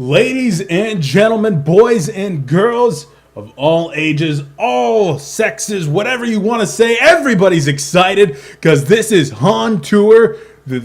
Ladies and gentlemen, boys and girls of all ages, all sexes, whatever you want to say, everybody's excited because this is HoN Tour, the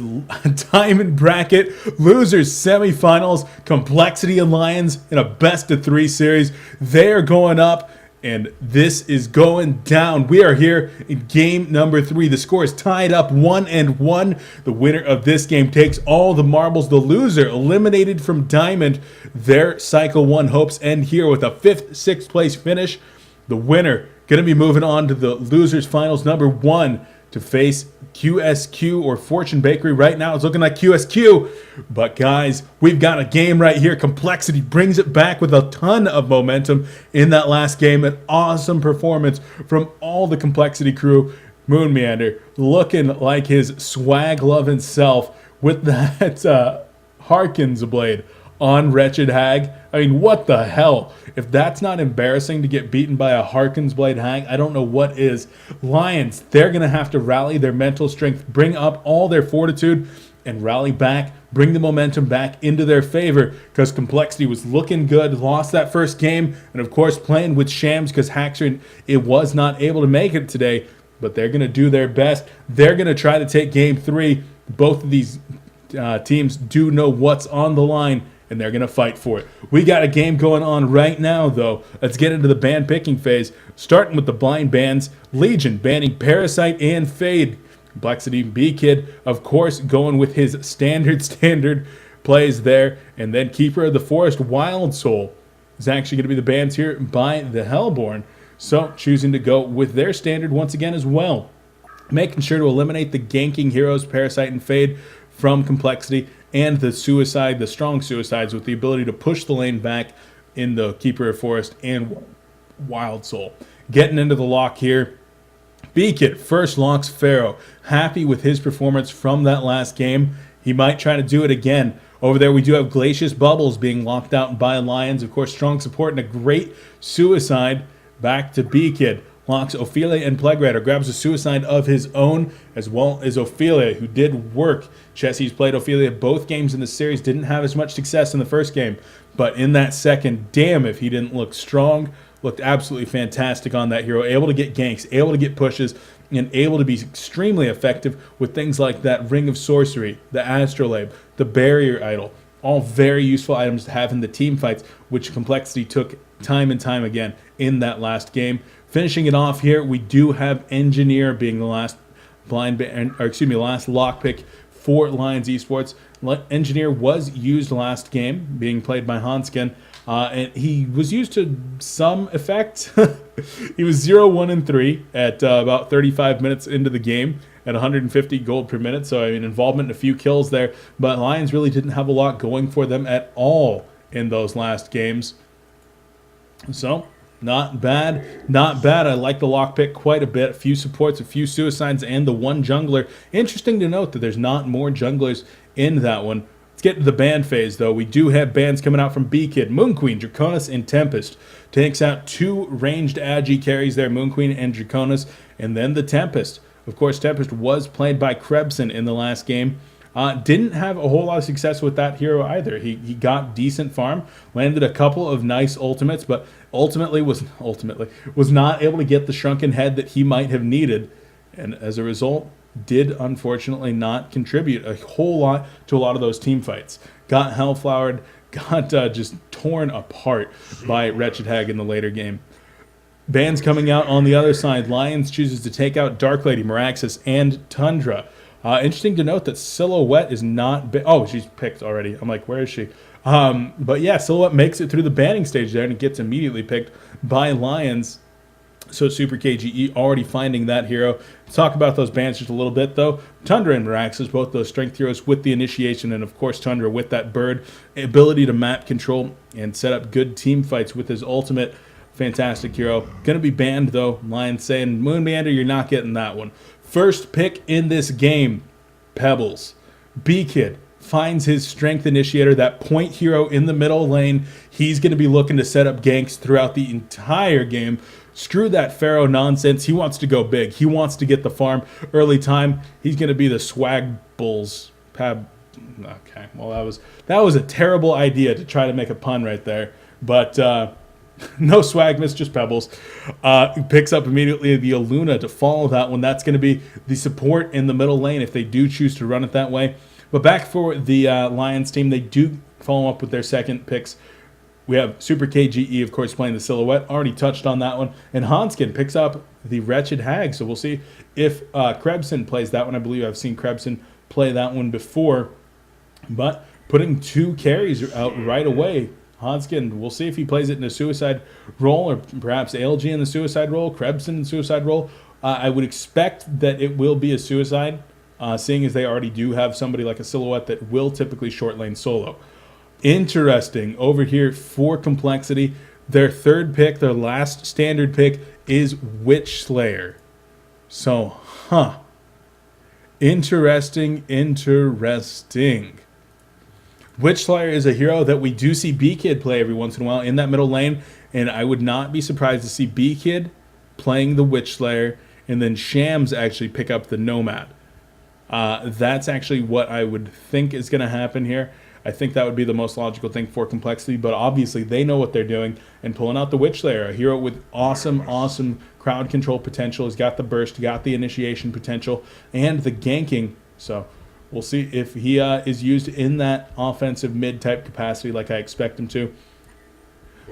Diamond Bracket Losers Semifinals, Complexity and Lions in a best-of-3 series. They are going up, and this is going down. We are here in game number 3. The score is tied up 1-1. The winner of this game takes all the marbles. The loser eliminated from Diamond. Their Cycle 1 hopes end here with a 5th, 6th place finish. The winner going to be moving on to the Losers Finals number 1 to face QSQ or Fortune Bakery. Right now it's looking like QSQ, but guys, we've got a game right here. Complexity brings it back with a ton of momentum in that last game. An awesome performance from all the Complexity crew. Moon Meander looking like his swag loving self with that Harkins blade on Wretched Hag. I mean, what the hell? If that's not embarrassing to get beaten by a Harkins blade Hag, I don't know what is. Lions, they're going to have to rally their mental strength, bring up all their fortitude, and rally back, bring the momentum back into their favor, because Complexity was looking good, lost that first game, and of course playing with shams because Haxer, it was not able to make it today, but they're going to do their best. They're going to try to take game 3. Both of these teams do know what's on the line, and they're going to fight for it. We got a game going on right now, though. Let's get into the ban picking phase, starting with the blind bans. Legion banning Parasite and Fade. Complexity B-Kid, of course, going with his standard plays there. And then Keeper of the Forest, Wild Soul, is actually going to be the bans here by the Hellborn. So choosing to go with their standard once again as well. Making sure to eliminate the ganking heroes, Parasite and Fade, from Complexity, and the strong suicides with the ability to push the lane back in the Keeper of Forest and Wild Soul. Getting into the lock here, B-Kid first locks Pharaoh. Happy with his performance from that last game. He might try to do it again. Over there we do have Glacius Bubbles being locked out by Lions. Of course, strong support and a great suicide back to B-Kid. Locks Ophelia and Plague Rider, grabs a suicide of his own, as well as Ophelia, who did work. Chessie's played Ophelia both games in the series, didn't have as much success in the first game, but in that second, damn if he didn't look strong. Looked absolutely fantastic on that hero, able to get ganks, able to get pushes, and able to be extremely effective with things like that Ring of Sorcery, the Astrolabe, the Barrier Idol. All very useful items to have in the team fights, which Complexity took time and time again in that last game. Finishing it off here, we do have Engineer being the last last lockpick for Lions Esports. Engineer was used last game, being played by Hanskin, and he was used to some effect. He was 0-1-3 at about 35 minutes into the game at 150 gold per minute, so I mean involvement in a few kills there, but Lions really didn't have a lot going for them at all in those last games. So not bad. I like the lockpick quite a bit. A few supports, a few suicides, and the one jungler. Interesting to note that there's not more junglers in that one. Let's get to the ban phase, though. We do have bans coming out from B-Kid. Moon Queen, Draconis, and Tempest. Takes out 2 ranged Agi carries there, Moon Queen and Draconis, and then the Tempest. Of course, Tempest was played by Krebson in the last game. Didn't have a whole lot of success with that hero either. He got decent farm, landed a couple of nice ultimates, but ultimately was not able to get the shrunken head that he might have needed, and as a result, did unfortunately not contribute a whole lot to a lot of those team fights. Got hellflowered, got just torn apart by Wretched Hag in the later game. Bans coming out on the other side. Lions chooses to take out Dark Lady, Meraxis, and Tundra. Interesting to note that Silhouette is not... Oh, she's picked already. I'm like, where is she? But yeah, Silhouette makes it through the banning stage there, and it gets immediately picked by Lions. So Super KGE already finding that hero. Let's talk about those bans just a little bit, though. Tundra and Meraxis, both those strength heroes with the initiation, and of course Tundra with that bird. Ability to map control and set up good team fights with his ultimate. Fantastic hero. Going to be banned, though. Lions saying, Moon Meander, you're not getting that one. First pick in this game, Pebbles. B-Kid finds his strength initiator, that point hero in the middle lane. He's going to be looking to set up ganks throughout the entire game. Screw that Pharaoh nonsense. He wants to go big. He wants to get the farm early time. He's going to be the swag bulls. Okay, well that was a terrible idea to try to make a pun right there, but no swag miss, just pebbles. Picks up immediately the Aluna to follow that one. That's going to be the support in the middle lane if they do choose to run it that way. But back for the Lions team, they do follow up with their second picks. We have Super KGE, of course, playing the Silhouette. Already touched on that one. And Hanskin picks up the Wretched Hag. So we'll see if Krebson plays that one. I believe I've seen Krebson play that one before. But putting 2 carries out right away. Hanskin, we'll see if he plays it in a suicide role, or perhaps ALG in the suicide role, Krebson in the suicide role. I would expect that it will be a suicide, seeing as they already do have somebody like a Silhouette that will typically short lane solo. Interesting over here for Complexity. Their third pick, their last standard pick, is Witch Slayer. So, interesting. Witch Slayer is a hero that we do see B-Kid play every once in a while in that middle lane, and I would not be surprised to see B-Kid playing the Witch Slayer and then Shams actually pick up the Nomad. That's actually what I would think is going to happen here. I think that would be the most logical thing for Complexity, but obviously they know what they're doing and pulling out the Witch Slayer, a hero with awesome crowd control potential. He's got the burst, got the initiation potential, and the ganking. So we'll see if he is used in that offensive mid-type capacity like I expect him to.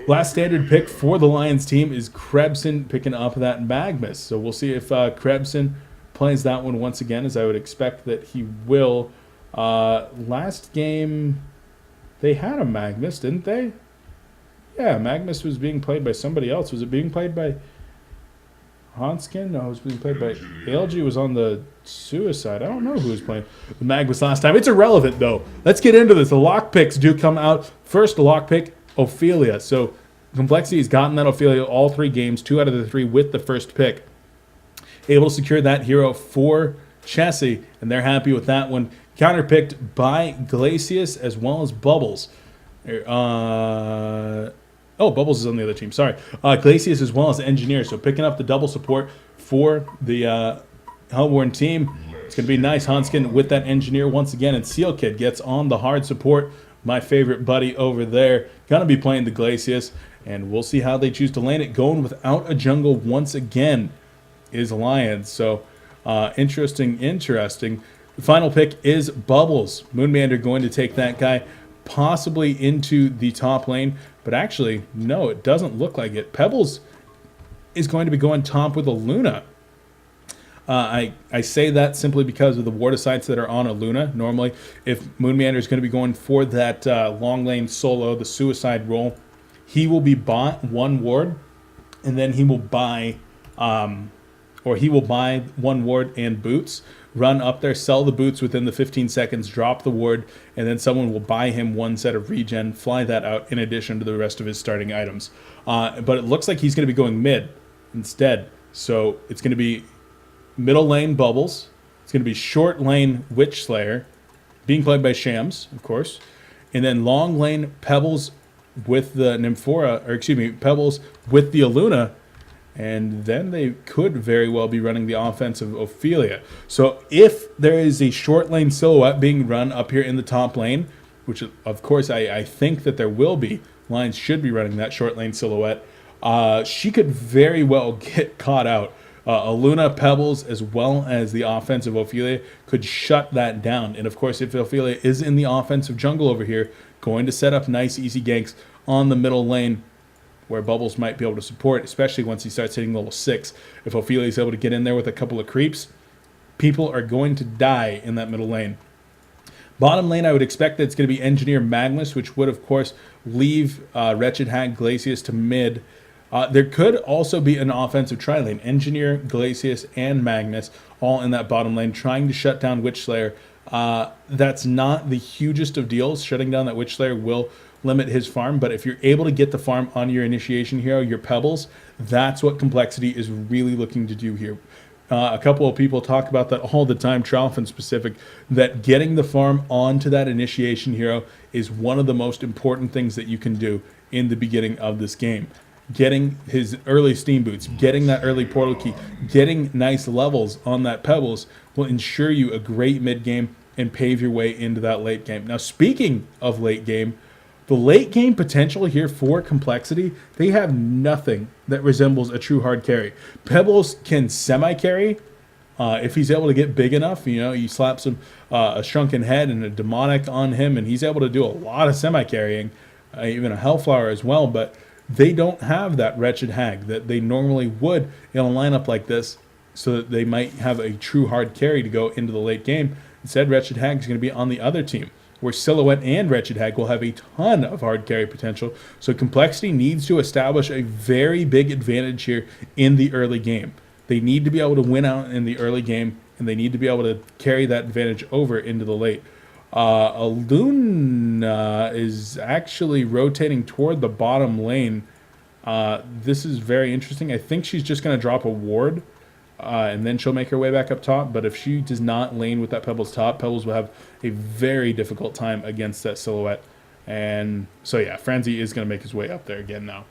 Last standard pick for the Lions team is Krebson picking up that Magnus. So we'll see if Krebson plays that one once again, as I would expect that he will. Last game, they had a Magnus, didn't they? Yeah, Magnus was being played by somebody else. Was it being played by Hanskin? No, it was being played by ALG. Was on the suicide. I don't know who was playing the Magnus last time. It's irrelevant, though. Let's get into this. The lock picks do come out. First lock pick, Ophelia. So Complexity has gotten that Ophelia all 3 games, 2 out of the 3 with the first pick. Able to secure that hero for Chessie, and they're happy with that one. Counterpicked by Glacius as well as Bubbles. Bubbles is on the other team. Sorry. Glacius as well as Engineer. So picking up the double support for the Hellborn team. It's going to be nice. Hanskin with that Engineer once again. And Seal Kid gets on the hard support. My favorite buddy over there. Going to be playing the Glacius. And we'll see how they choose to lane it. Going without a jungle once again is Lions. So interesting. The final pick is Bubbles. Moonmander going to take that guy possibly into the top lane. But actually, no, it doesn't look like it. Pebbles is going to be going top with a Luna. I say that simply because of the ward sites that are on a Luna. Normally, if Moonmander is going to be going for that long lane solo, the suicide role, he will be bought 1 ward, and then he will buy 1 ward and boots. Run up there, sell the boots within the 15 seconds, drop the ward, and then someone will buy him 1 set of regen, fly that out in addition to the rest of his starting items. But it looks like he's going to be going mid instead. So it's going to be middle lane Bubbles. It's going to be short lane Witch Slayer, being played by Shams, of course. And then long lane Pebbles with the Pebbles with the Aluna. And then they could very well be running the offensive Ophelia. So if there is a short lane Silhouette being run up here in the top lane, which of course I think that there will be, Lions should be running that short lane Silhouette, she could very well get caught out. Aluna, Pebbles, as well as the offensive Ophelia could shut that down. And of course, if Ophelia is in the offensive jungle over here, going to set up nice easy ganks on the middle lane, where Bubbles might be able to support, especially once he starts hitting level 6. If Ophelia is able to get in there with a couple of creeps, people are going to die in that middle lane. Bottom lane, I would expect that it's going to be Engineer Magnus, which would, of course, leave Wretched Hag Glacius to mid. There could also be an offensive tri-lane. Engineer, Glacius, and Magnus all in that bottom lane, trying to shut down Witch Slayer. That's not the hugest of deals. Shutting down that Witch Slayer will limit his farm, but if you're able to get the farm on your initiation hero, your Pebbles, that's what Complexity is really looking to do here. A couple of people talk about that all the time, Tralfin specific, that getting the farm onto that initiation hero is one of the most important things that you can do in the beginning of this game. Getting his early steam boots, getting that early portal key, getting nice levels on that Pebbles will ensure you a great mid game and pave your way into that late game. Now, speaking of late game, the late game potential here for Complexity, they have nothing that resembles a true hard carry. Pebbles can semi-carry if he's able to get big enough. You know, you slap some a shrunken head and a demonic on him, and he's able to do a lot of semi-carrying, even a Hellflower as well. But they don't have that Wretched Hag that they normally would in a lineup like this, so that they might have a true hard carry to go into the late game. Instead, Wretched Hag is going to be on the other team, where Silhouette and Wretched Hag will have a ton of hard carry potential. So Complexity needs to establish a very big advantage here in the early game. They need to be able to win out in the early game, and they need to be able to carry that advantage over into the late. Aluna is actually rotating toward the bottom lane. This is very interesting. I think she's just going to drop a ward, and then she'll make her way back up top. But if she does not lane with that Pebbles top, Pebbles will have a very difficult time against that Silhouette. And so, yeah, Frenzy is going to make his way up there again now.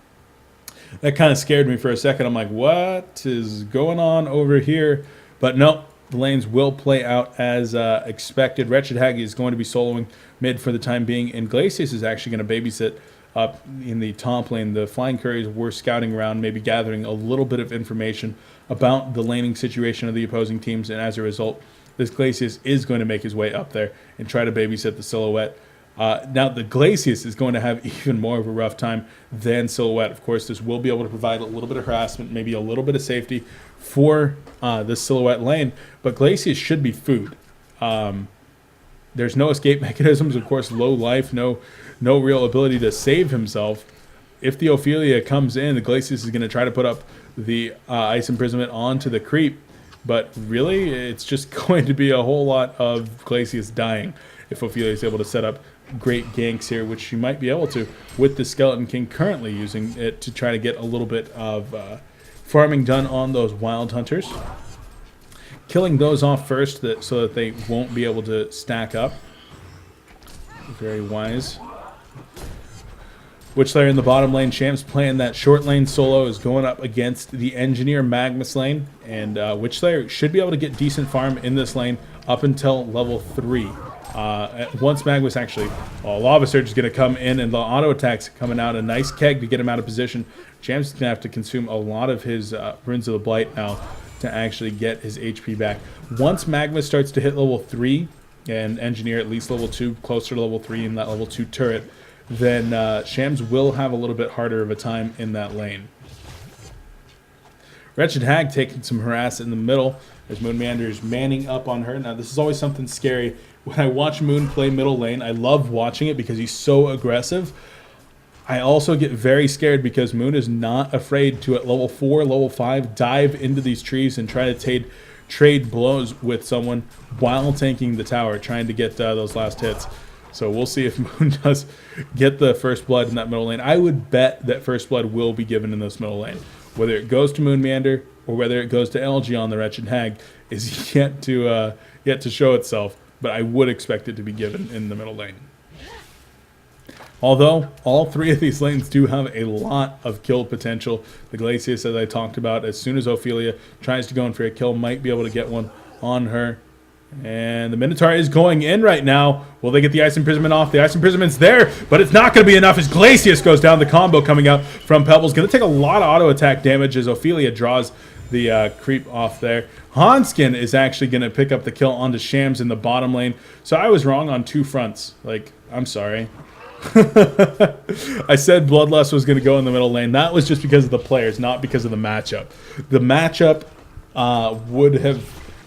That kind of scared me for a second. I'm like, what is going on over here? But no, the lanes will play out as expected. Wretched Hag is going to be soloing mid for the time being, and Glacius is actually going to babysit up in the top lane. The Flying Couriers were scouting around, maybe gathering a little bit of information about the laning situation of the opposing teams, and as a result, this Glacius is going to make his way up there and try to babysit the Silhouette. Now, the Glacius is going to have even more of a rough time than Silhouette. Of course, this will be able to provide a little bit of harassment, maybe a little bit of safety for the Silhouette lane, but Glacius should be food. There's no escape mechanisms, of course, low life, no real ability to save himself. If the Ophelia comes in, the Glacius is going to try to put up the Ice Imprisonment onto the creep, but really, it's just going to be a whole lot of Glacius dying if Ophelia is able to set up great ganks here, which she might be able to with the Skeleton King currently using it to try to get a little bit of farming done on those Wild Hunters. Killing those off first so that they won't be able to stack up. Very wise. Witchslayer in the bottom lane. Shams playing that short lane solo is going up against the Engineer Magnus lane. And Witchslayer should be able to get decent farm in this lane up until level 3. Once Magnus actually... Lava Surge is going to come in, and the auto attacks coming out. A nice keg to get him out of position. Shams is going to have to consume a lot of his Runes of the Blight now to actually get his HP back. Once Magnus starts to hit level 3, and Engineer at least level 2, closer to level 3 in that level 2 turret, then Shams will have a little bit harder of a time in that lane. Wretched Hag taking some harass in the middle as Moon Meander is manning up on her. Now, this is always something scary. When I watch Moon play middle lane, I love watching it because he's so aggressive. I also get very scared because Moon is not afraid to, at level 4, level 5, dive into these trees and try to trade blows with someone while tanking the tower, trying to get those last hits. So we'll see if Moon does get the first blood in that middle lane. I would bet that first blood will be given in this middle lane. Whether it goes to Moon Meander or whether it goes to LG on the Wretched Hag is yet to show itself, but I would expect it to be given in the middle lane. Although all three of these lanes do have a lot of kill potential. The Glacius, as I talked about, as soon as Ophelia tries to go in for a kill, might be able to get one on her. And the Minotaur is going in right now. Will they get the Ice Imprisonment off? The Ice Imprisoment's there, but it's not going to be enough as Glacius goes down. The combo coming out from Pebbles. Going to take a lot of auto attack damage as Ophelia draws the creep off there. Hanskin is actually going to pick up the kill onto Shams in the bottom lane. So I was wrong on two fronts. Like, I'm sorry. I said Bloodlust was going to go in the middle lane. That was just because of the players, not because of the matchup. The matchup would have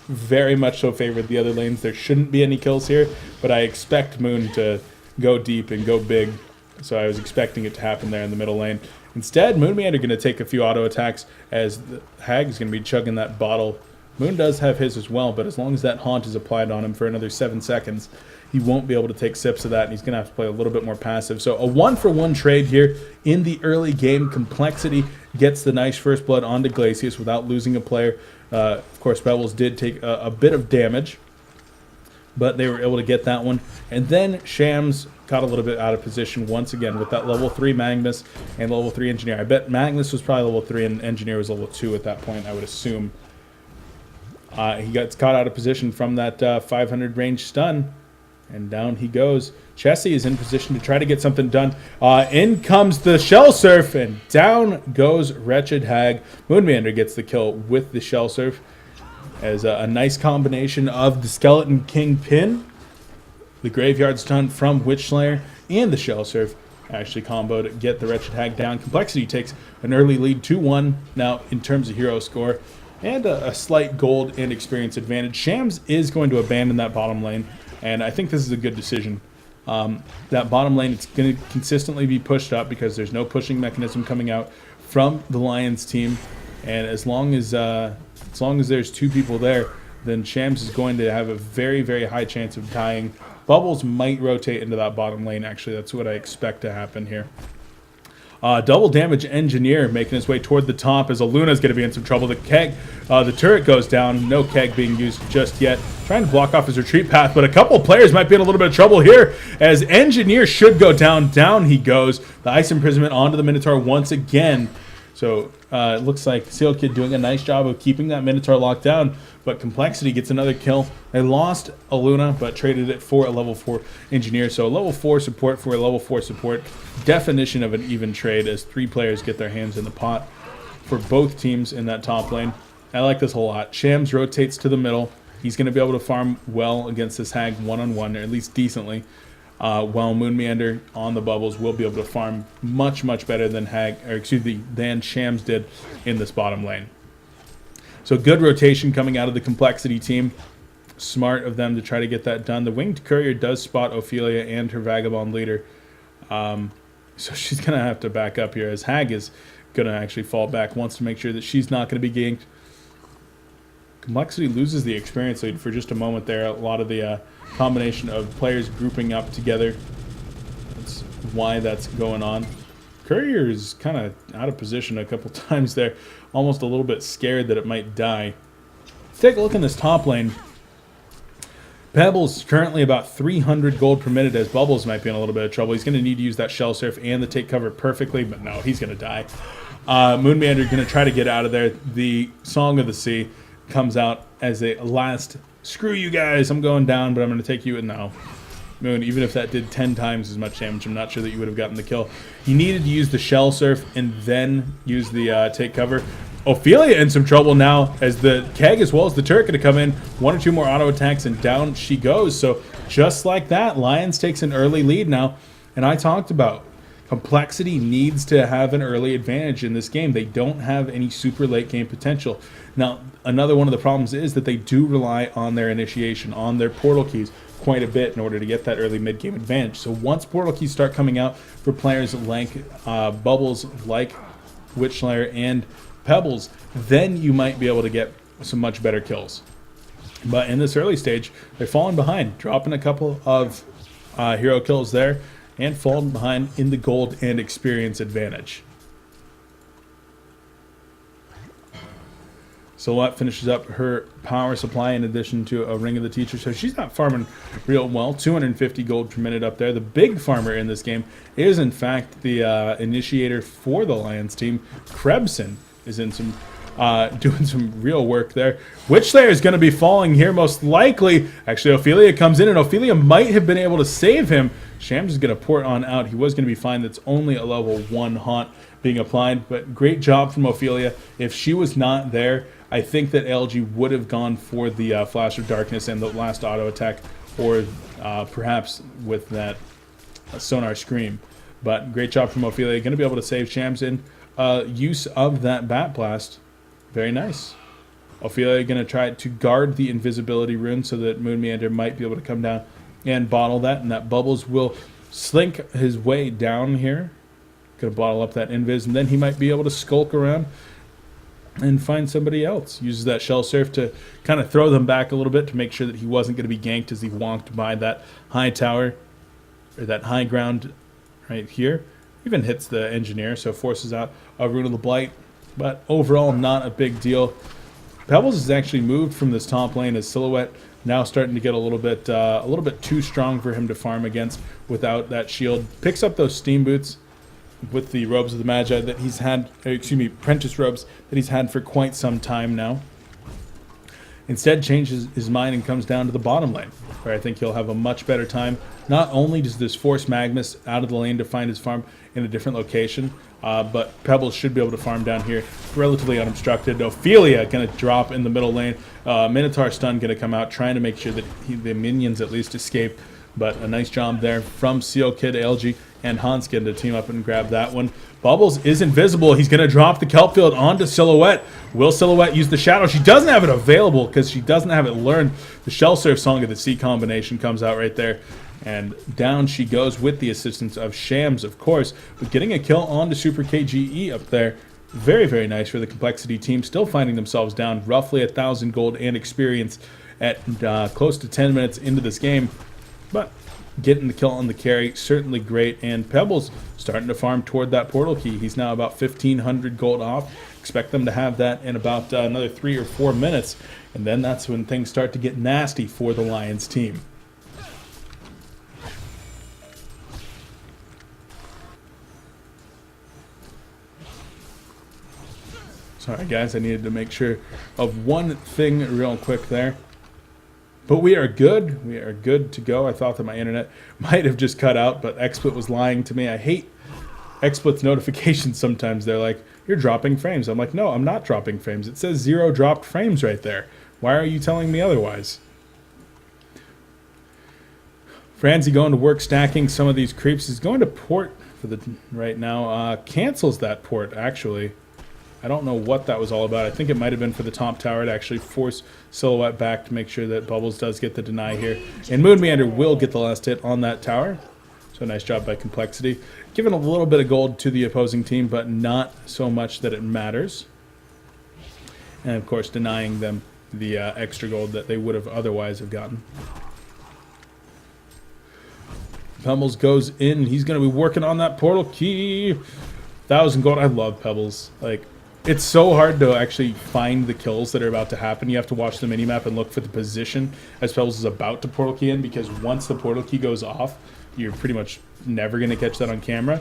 very much so favored the other lanes. There shouldn't be any kills here, but I expect Moon to go deep and go big, so I was expecting it to happen there in the middle lane. Instead, Moon Meander going to take a few auto attacks as the Hag is going to be chugging that bottle. Moon does have his as well, but as long as that haunt is applied on him for another 7 seconds, he won't be able to take sips of that, and he's going to have to play a little bit more passive. So a 1-for-1 trade here in the early game. Complexity gets the nice first blood onto Glacius without losing a player. Of course, Pebbles did take a bit of damage, but they were able to get that one. And then Shams got a little bit out of position once again with that level 3 Magnus and level 3 Engineer. I bet Magnus was probably level 3 and Engineer was level 2 at that point, I would assume. He gets caught out of position from that 500 range stun, and down he goes. Chessie is in position to try to get something done. In comes the Shell Surf, and down goes Wretched Hag. Moonmeander gets the kill with the Shell Surf, as a nice combination of the Skeleton King pin, the Graveyard Stun from Witchslayer, and the Shell Surf actually comboed to get the Wretched Hag down. Complexity takes an early lead 2-1 now in terms of hero score, and a slight gold and experience advantage. Shams is going to abandon that bottom lane, and I think this is a good decision. That bottom lane, it's going to consistently be pushed up because there's no pushing mechanism coming out from the Lions team, and as long as there's two people there, then Shams is going to have a very, very high chance of dying. Bubbles might rotate into that bottom lane, actually. That's what I expect to happen here. Double damage Engineer making his way toward the top as Aluna's going to be in some trouble. The keg, the turret goes down. No keg being used just yet. Trying to block off his retreat path, but a couple players might be in a little bit of trouble here as Engineer should go down. Down he goes. The Ice Imprisonment onto the Minotaur once again. So it looks like Seal Kid doing a nice job of keeping that Minotaur locked down, but Complexity gets another kill. They lost Aluna, but traded it for a level 4 Engineer. So a level 4 support for a level 4 support. Definition of an even trade as 3 players get their hands in the pot for both teams in that top lane. I like this a lot. Shams rotates to the middle. He's going to be able to farm well against this Hag one-on-one, or at least decently. While Moonmeander on the bubbles will be able to farm much, much better than than Shams did in this bottom lane. So good rotation coming out of the Complexity team. Smart of them to try to get that done. The Winged Courier does spot Ophelia and her Vagabond leader. So she's going to have to back up here as Hag is going to actually fall back, wants to make sure that she's not going to be ganked. Complexity loses the experience lead for just a moment there. A lot of the combination of players grouping up together. That's why that's going on. Courier is kind of out of position a couple times there. Almost a little bit scared that it might die. Let's take a look in this top lane. Pebbles currently about 300 gold per minute as Bubbles might be in a little bit of trouble. He's going to need to use that Shell Surf and the take cover perfectly, but no, he's going to die. Moonmeander going to try to get out of there. The Song of the Sea comes out as a last, screw you guys, I'm going down, but I'm going to take you. No. Moon, even if that did 10 times as much damage, I'm not sure that you would have gotten the kill. He needed to use the Shell Surf and then use the take cover. Ophelia in some trouble now as the keg as well as the turret going to come in. 1 or 2 more auto attacks and down she goes. So just like that, Lions takes an early lead now. And I talked about Complexity needs to have an early advantage in this game. They don't have any super late game potential. Now, another one of the problems is that they do rely on their initiation, on their portal keys quite a bit in order to get that early mid-game advantage. So once portal keys start coming out for players like Bubbles, like Witchslayer, and Pebbles, then you might be able to get some much better kills. But in this early stage, they're falling behind, dropping a couple of hero kills there, and falling behind in the gold and experience advantage. Silhouette finishes up her power supply in addition to a Ring of the Teacher, so she's not farming real well. 250 gold per minute up there. The big farmer in this game is, in fact, the initiator for the Lions team. Krebson is in some doing some real work there. Witchslayer is going to be falling here most likely. Actually, Ophelia comes in, and Ophelia might have been able to save him. Shams is going to port on out. He was going to be fine. That's only a level 1 haunt being applied, but great job from Ophelia. If she was not there, I think that LG would have gone for the Flash of Darkness and the last auto attack, or perhaps with that Sonar Scream. But great job from Ophelia. Going to be able to save Shams in use of that Bat Blast. Very nice. Ophelia going to try to guard the invisibility rune so that Moonmeander might be able to come down and bottle that, and that Bubbles will slink his way down here. Going to bottle up that invis, and then he might be able to skulk around and find somebody else. Uses that Shell Surf to kind of throw them back a little bit to make sure that he wasn't going to be ganked as he walked by that high tower, or that high ground right here. Even hits the Engineer, so forces out a Rune of the Blight. But overall, not a big deal. Pebbles has actually moved from this top lane as Silhouette now starting to get a little bit too strong for him to farm against without that shield. Picks up those Steam Boots with the Robes of the Magi that he's had, Prentice Robes that he's had for quite some time now. instead changes his mind and comes down to the bottom lane, where I think he'll have a much better time. Not only does this force Magnus out of the lane to find his farm in a different location, but Pebbles should be able to farm down here relatively unobstructed. Ophelia going to drop in the middle lane. Minotaur stun going to come out, trying to make sure that the minions at least escape. But a nice job there from coKid, LG, and Hanskin to team up and grab that one. Bubbles is invisible. He's going to drop the kelp field onto Silhouette. Will Silhouette use the shadow? She doesn't have it available because she doesn't have it learned. The Shell Surf Song of the Sea combination comes out right there. And down she goes with the assistance of Shams, of course. But getting a kill on the Super KGE up there. Very, very nice for the Complexity team. Still finding themselves down roughly 1,000 gold and experience at close to 10 minutes into this game. But getting the kill on the carry, certainly great. And Pebbles starting to farm toward that portal key. He's now about 1,500 gold off. Expect them to have that in about another 3 or 4 minutes. And then that's when things start to get nasty for the Lions team. Sorry guys, I needed to make sure of one thing real quick there. But we are good. We are good to go. I thought that my internet might have just cut out, but XSplit was lying to me. I hate XSplit's notifications sometimes. They're like, you're dropping frames. I'm like, no, I'm not dropping frames. It says 0 dropped frames right there. Why are you telling me otherwise? Franzi going to work stacking some of these creeps. He's going to port for the right now. Cancels that port, actually. I don't know what that was all about. I think it might have been for the top tower to actually force Silhouette back to make sure that Bubbles does get the deny here. And Moon Meander will get the last hit on that tower. So nice job by Complexity. Giving a little bit of gold to the opposing team, but not so much that it matters. And of course denying them the extra gold that they would have otherwise have gotten. Pebbles goes in. He's going to be working on that portal key. 1,000 gold. I love Pebbles. Like, it's so hard to actually find the kills that are about to happen. You have to watch the minimap and look for the position as Pebbles is about to portal key in, because once the portal key goes off, you're pretty much never going to catch that on camera.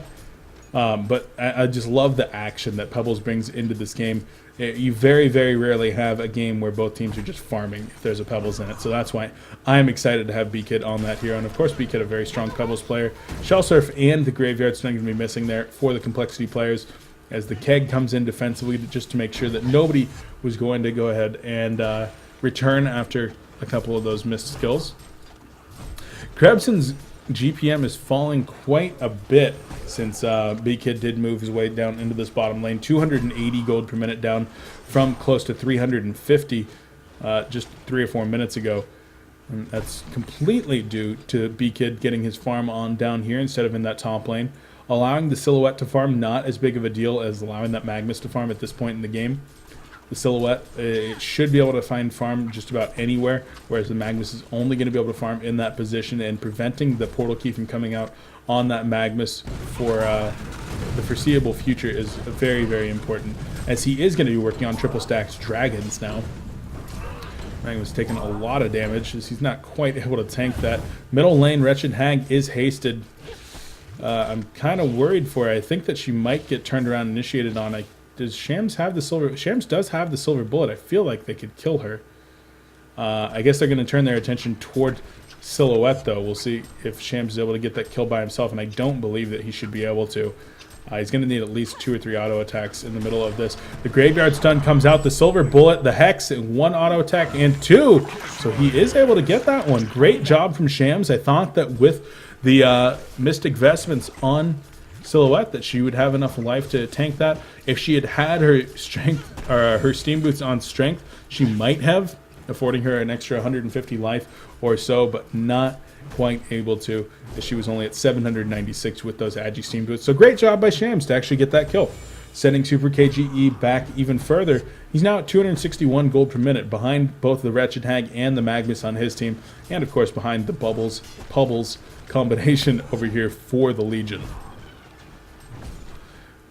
But I just love the action that Pebbles brings into this game. You very, very rarely have a game where both teams are just farming if there's a Pebbles in it. So that's why I'm excited to have B-Kid on that hero. And of course, B-Kid, a very strong Pebbles player. Shell Surf and the Graveyard Stun going to be missing there for the Complexity players, as the keg comes in defensively just to make sure that nobody was going to go ahead and return after a couple of those missed skills. Krebson's GPM is falling quite a bit since B-Kid did move his way down into this bottom lane. 280 gold per minute down from close to 350 just 3 or 4 minutes ago. And that's completely due to B-Kid getting his farm on down here instead of in that top lane. Allowing the Silhouette to farm, not as big of a deal as allowing that Magnus to farm at this point in the game. The Silhouette should be able to find farm just about anywhere, whereas the Magnus is only going to be able to farm in that position, and preventing the portal key from coming out on that Magnus for the foreseeable future is very, very important, as he is going to be working on triple stacks dragons now. Magnus taking a lot of damage as he's not quite able to tank that. Middle lane, Wretched Hag is hasted. I'm kind of worried for her. I think that she might get turned around and initiated on. Does Shams have the silver? Shams does have the silver bullet. I feel like they could kill her. I guess they're going to turn their attention toward Silhouette, though. We'll see if Shams is able to get that kill by himself, and I don't believe that he should be able to. He's going to need at least 2 or 3 auto attacks in the middle of this. The Graveyard Stun comes out, the silver bullet, the Hex, and 1 auto attack and 2. So he is able to get that one. Great job from Shams. I thought that with the Mystic Vestments on Silhouette that she would have enough life to tank that. If she had had her strength or her steam boots on strength, she might have, affording her an extra 150 life or so, but not quite able to, as she was only at 796 with those Agi steam boots. So great job by Shams to actually get that kill, sending Super KGE back even further. He's now at 261 gold per minute, behind both the Wretched Hag and the Magnus on his team, and of course behind the Pubbles combination over here for the Legion.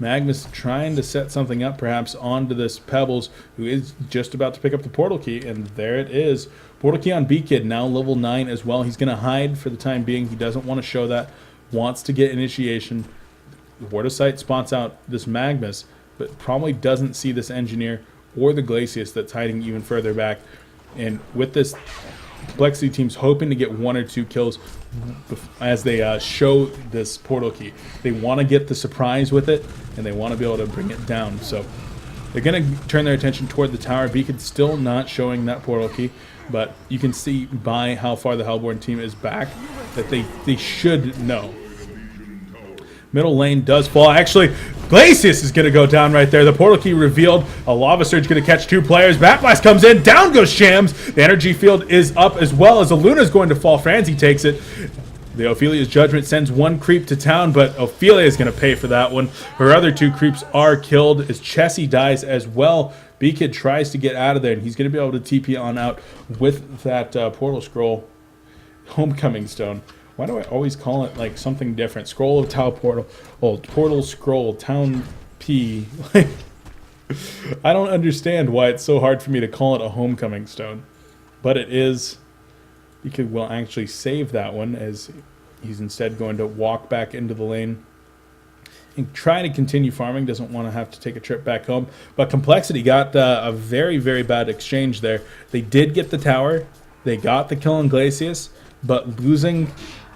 Magnus trying to set something up perhaps onto this Pebbles, who is just about to pick up the portal key, and there it is. Portal key on B-Kid, now level 9 as well. He's going to hide for the time being. He doesn't want to show that. Wants to get initiation. The Ward of Sight spots out this Magnus, but probably doesn't see this Engineer or the Glacius that's hiding even further back. And with this, Complexity team's hoping to get 1 or 2 kills as they show this portal key. They want to get the surprise with it, and they want to be able to bring it down. So they're going to turn their attention toward the tower. Beacon's still not showing that portal key, but you can see by how far the Hellborn team is back that they should know. Middle lane does fall. Actually, Glacius is going to go down right there. The portal key revealed. A Lava Surge going to catch 2 players. Bat Blast comes in. Down goes Shams. The energy field is up as well as Luna's going to fall. Franzi takes it. The Ophelia's Judgment sends 1 creep to town, but Ophelia is going to pay for that one. Her other 2 creeps are killed as Chessie dies as well. B-Kid tries to get out of there, and he's going to be able to TP on out with that portal scroll. Homecoming Stone. Why do I always call it like something different? Scroll of Tau Portal. Oh, Portal Scroll. Town P. I don't understand why it's so hard for me to call it a Homecoming Stone. But it is. Because we'll actually save that one as he's instead going to walk back into the lane and try to continue farming. Doesn't want to have to take a trip back home. But Complexity got a very, very bad exchange there. They did get the tower. They got the kill on Glacius. But losing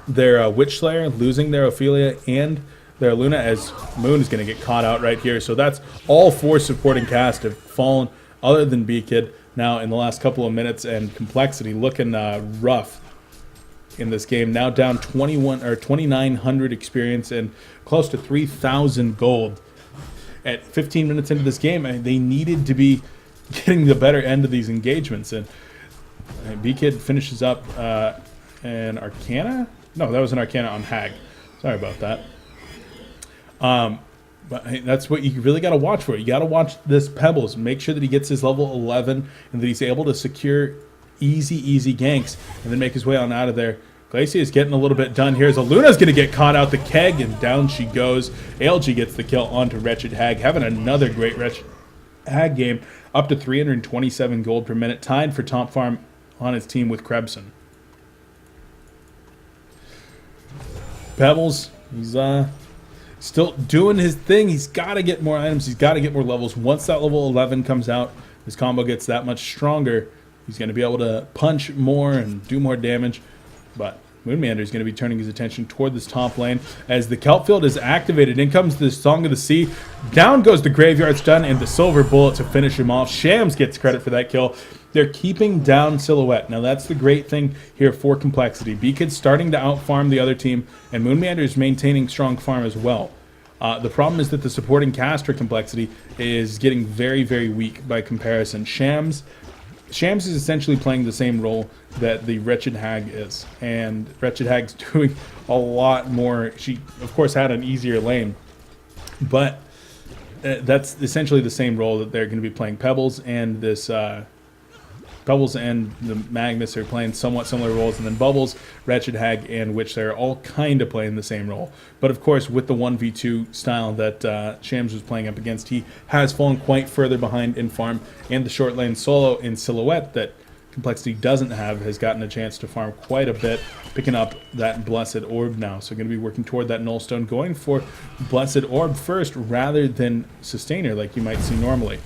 their Witch Slayer, losing their Ophelia, and their Luna, as Moon is going to get caught out right here. So that's all 4 supporting cast have fallen, other than B-Kid, now in the last couple of minutes, and Complexity looking rough in this game. Now down 2,900 experience and close to 3,000 gold. At 15 minutes into this game, they needed to be getting the better end of these engagements, and B-Kid finishes up an Arcana? No, that was an Arcana on Hag. Sorry about that. But hey, that's what you really got to watch for. You got to watch this Pebbles. Make sure that he gets his level 11 and that he's able to secure easy ganks and then make his way on out of there. Glacier is getting a little bit done here. So Luna's going to get caught out the keg, and down she goes. ALG gets the kill onto Wretched Hag, having another great Wretched Hag game, up to 327 gold per minute, tied for top farm on his team with Krebson. Pebbles, he's still doing his thing. He's got to get more items. He's got to get more levels. Once that level 11 comes out, his combo gets that much stronger. He's going to be able to punch more and do more damage. But Moonmander is going to be turning his attention toward this top lane as the Kelp Field is activated. In comes the Song of the Sea. Down goes the Graveyard Stun and the Silver Bullet to finish him off. Shams gets credit for that kill. They're keeping down Silhouette. Now that's the great thing here for Complexity. B-Kid's starting to out-farm the other team, and Moonmander is maintaining strong farm as well. The problem is that the supporting cast for Complexity is getting very, very weak by comparison. Shams is essentially playing the same role that the Wretched Hag is, and Wretched Hag's doing a lot more. She, of course, had an easier lane, but that's essentially the same role that they're going to be playing. Pebbles and this Pebbles and the Magnus are playing somewhat similar roles, and then Bubbles, Wretched Hag, and Witch they're all kind of playing the same role. But of course, with the 1v2 style that Shams was playing up against, he has fallen quite further behind in farm, and the short lane solo in Silhouette that Complexity doesn't have has gotten a chance to farm quite a bit, picking up that Blessed Orb now. So going to be working toward that Nullstone, going for Blessed Orb first rather than Sustainer like you might see normally.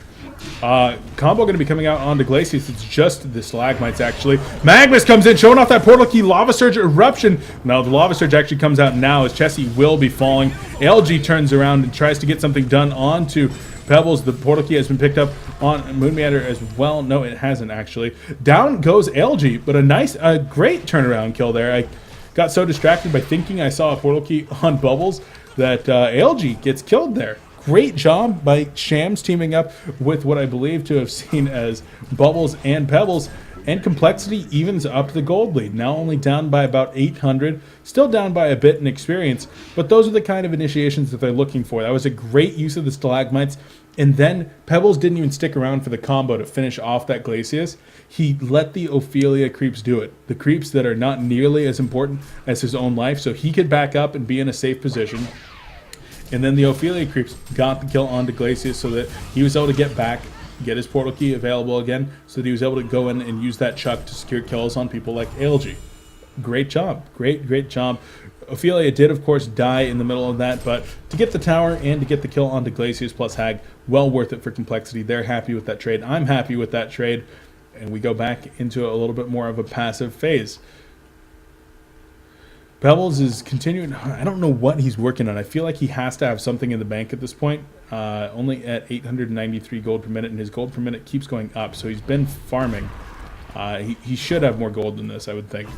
Combo going to be coming out onto Glacius. It's just the Stalagmites, actually. Magnus comes in, showing off that portal key. Lava Surge Eruption. No, the Lava Surge actually comes out now as Chessie will be falling. LG turns around and tries to get something done onto Pebbles. The portal key has been picked up on Moonmander as well. No, it hasn't, actually. Down goes LG, but a great turnaround kill there. I got so distracted by thinking I saw a portal key on Bubbles that LG gets killed there. Great job by Shams teaming up with what I believe to have seen as Bubbles and Pebbles, and Complexity evens up the gold lead. Now only down by about 800, still down by a bit in experience, but those are the kind of initiations that they're looking for. That was a great use of the Stalagmites, and then Pebbles didn't even stick around for the combo to finish off that Glacius. He let the Ophelia creeps do it, the creeps that are not nearly as important as his own life, so he could back up and be in a safe position. And then the Ophelia creeps got the kill onto Glacius so that he was able to get back, get his portal key available again, so that he was able to go in and use that chuck to secure kills on people like ALG. Great job. Great job. Ophelia did, of course, die in the middle of that, but to get the tower and to get the kill onto Glacius plus Hag, well worth it for Complexity. They're happy with that trade. I'm happy with that trade. and we go back into a little bit more of a passive phase. Pebbles is continuing. I don't know what he's working on. I feel like he has to have something in the bank at this point. Only at 893 gold per minute, and his gold per minute keeps going up. So he's been farming. He should have more gold than this, I would think.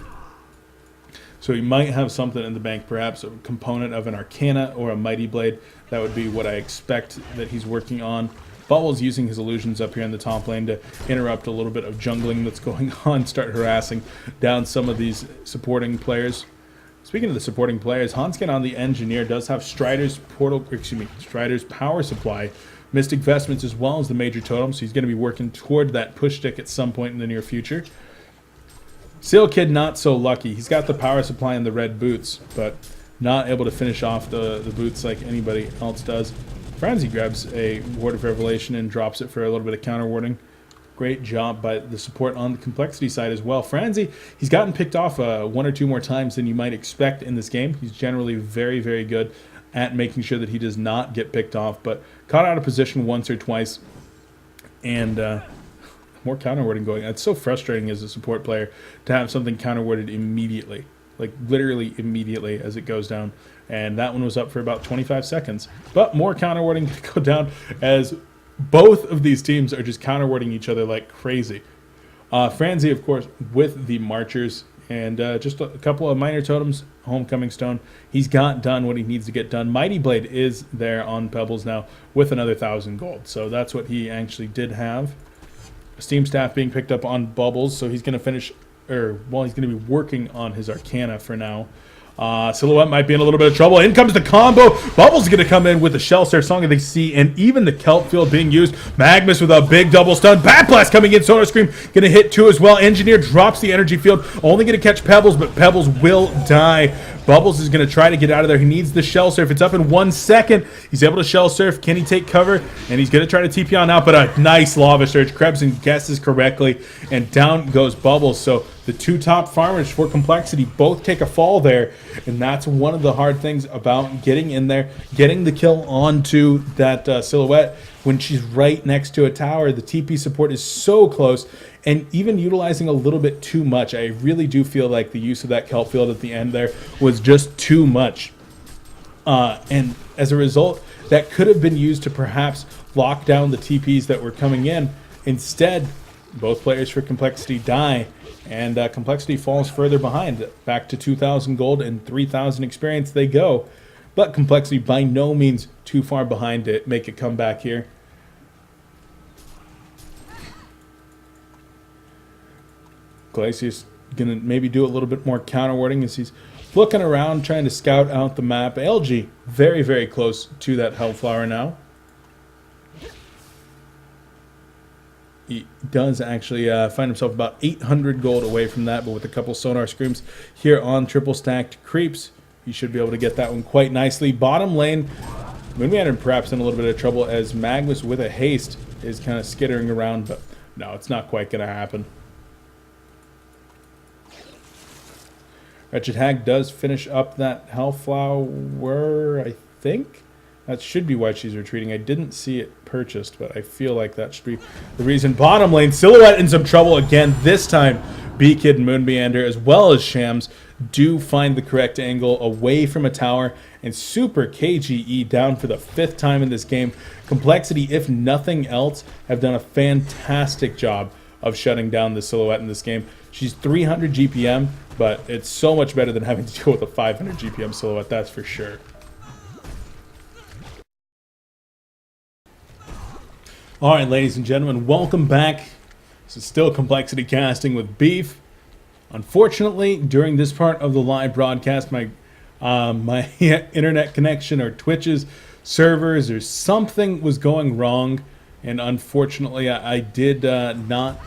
So he might have something in the bank, perhaps a component of an Arcana or a Mighty Blade. That would be what I expect that he's working on. Bubbles using his illusions up here in the top lane to interrupt a little bit of jungling that's going on, start harassing down some of these supporting players. Speaking of the supporting players, Hanskin on the Engineer does have Strider's Power Supply, Mystic Vestments, as well as the Major Totem, so he's going to be working toward that push stick at some point in the near future. Seal Kid not so lucky. He's got the Power Supply and the red boots, but not able to finish off the boots like anybody else does. Franzi grabs a Ward of Revelation and drops it for a little bit of counter warding. Great job by the support on the complexity side as well. Franzi, he's gotten picked off one or two more times than you might expect in this game. He's generally very, very good at making sure that he does not get picked off, but caught out of position once or twice, and more counterwarding going. It's so frustrating as a support player to have something counterwarded immediately, like literally immediately as it goes down. And that one was up for about 25 seconds. But more counterwarding go down as both of these teams are just counterwarding each other like crazy. Franzi, of course, with the Marchers and just a couple of minor totems, Homecoming Stone. He's got done what he needs to get done. Mighty Blade is there on Pebbles now with another 1,000 gold. So that's what he actually did have. Steam Staff being picked up on Bubbles, so he's going to finish, he's going to be working on his Arcana for now. Silhouette might be in a little bit of trouble. In comes the combo. Bubbles going to come in with the Shell Surf, Song of the Sea, and even the Kelp Field being used. Magnus with a big double stun. Bat Blast coming in. Sonar Scream going to hit two as well. Engineer drops the energy field. Only going to catch Pebbles, but Pebbles will die. Bubbles is going to try to get out of there. He needs the Shell Surf. It's up in 1 second. He's able to Shell Surf. Can he take cover? And he's going to try to TP on out, but a nice Lava Surge. Krebson guesses correctly, and down goes Bubbles. So the two top farmers for complexity both take a fall there, and that's one of the hard things about getting in there, getting the kill onto that Silhouette when she's right next to a tower. The TP support is so close, and even utilizing a little bit too much. I really do feel like the use of that Kelp Field at the end there was just too much. And as a result, that could have been used to perhaps lock down the TPs that were coming in. Instead, both players for complexity die, and complexity falls further behind. Back to 2,000 gold and 3,000 experience they go. But complexity by no means too far behind to make a comeback here. Glacius gonna maybe do a little bit more counter warding as he's looking around, trying to scout out the map. LG very, very close to that Hellflower now. He does actually find himself about 800 gold away from that, but with a couple Sonar Screams here on triple stacked creeps, he should be able to get that one quite nicely. Bottom lane, Moonmeander perhaps in a little bit of trouble as Magnus with a haste is kind of skittering around, but no, it's not quite going to happen. Wretched Hag does finish up that Hellflower, I think. That should be why she's retreating. I didn't see it purchased, but I feel like that should be the reason. Bottom lane, Silhouette in some trouble again. This time, B-Kid and Moonmeander, as well as Shams, do find the correct angle away from a tower. And Super KGE down for the 5th time in this game. Complexity, if nothing else, have done a fantastic job of shutting down the Silhouette in this game. She's 300 GPM, but it's so much better than having to deal with a 500 GPM Silhouette, that's for sure. All right, ladies and gentlemen, welcome back. This is still Complexity Casting with Beef. Unfortunately, during this part of the live broadcast, my internet connection or Twitch's servers or something was going wrong, and unfortunately, I did not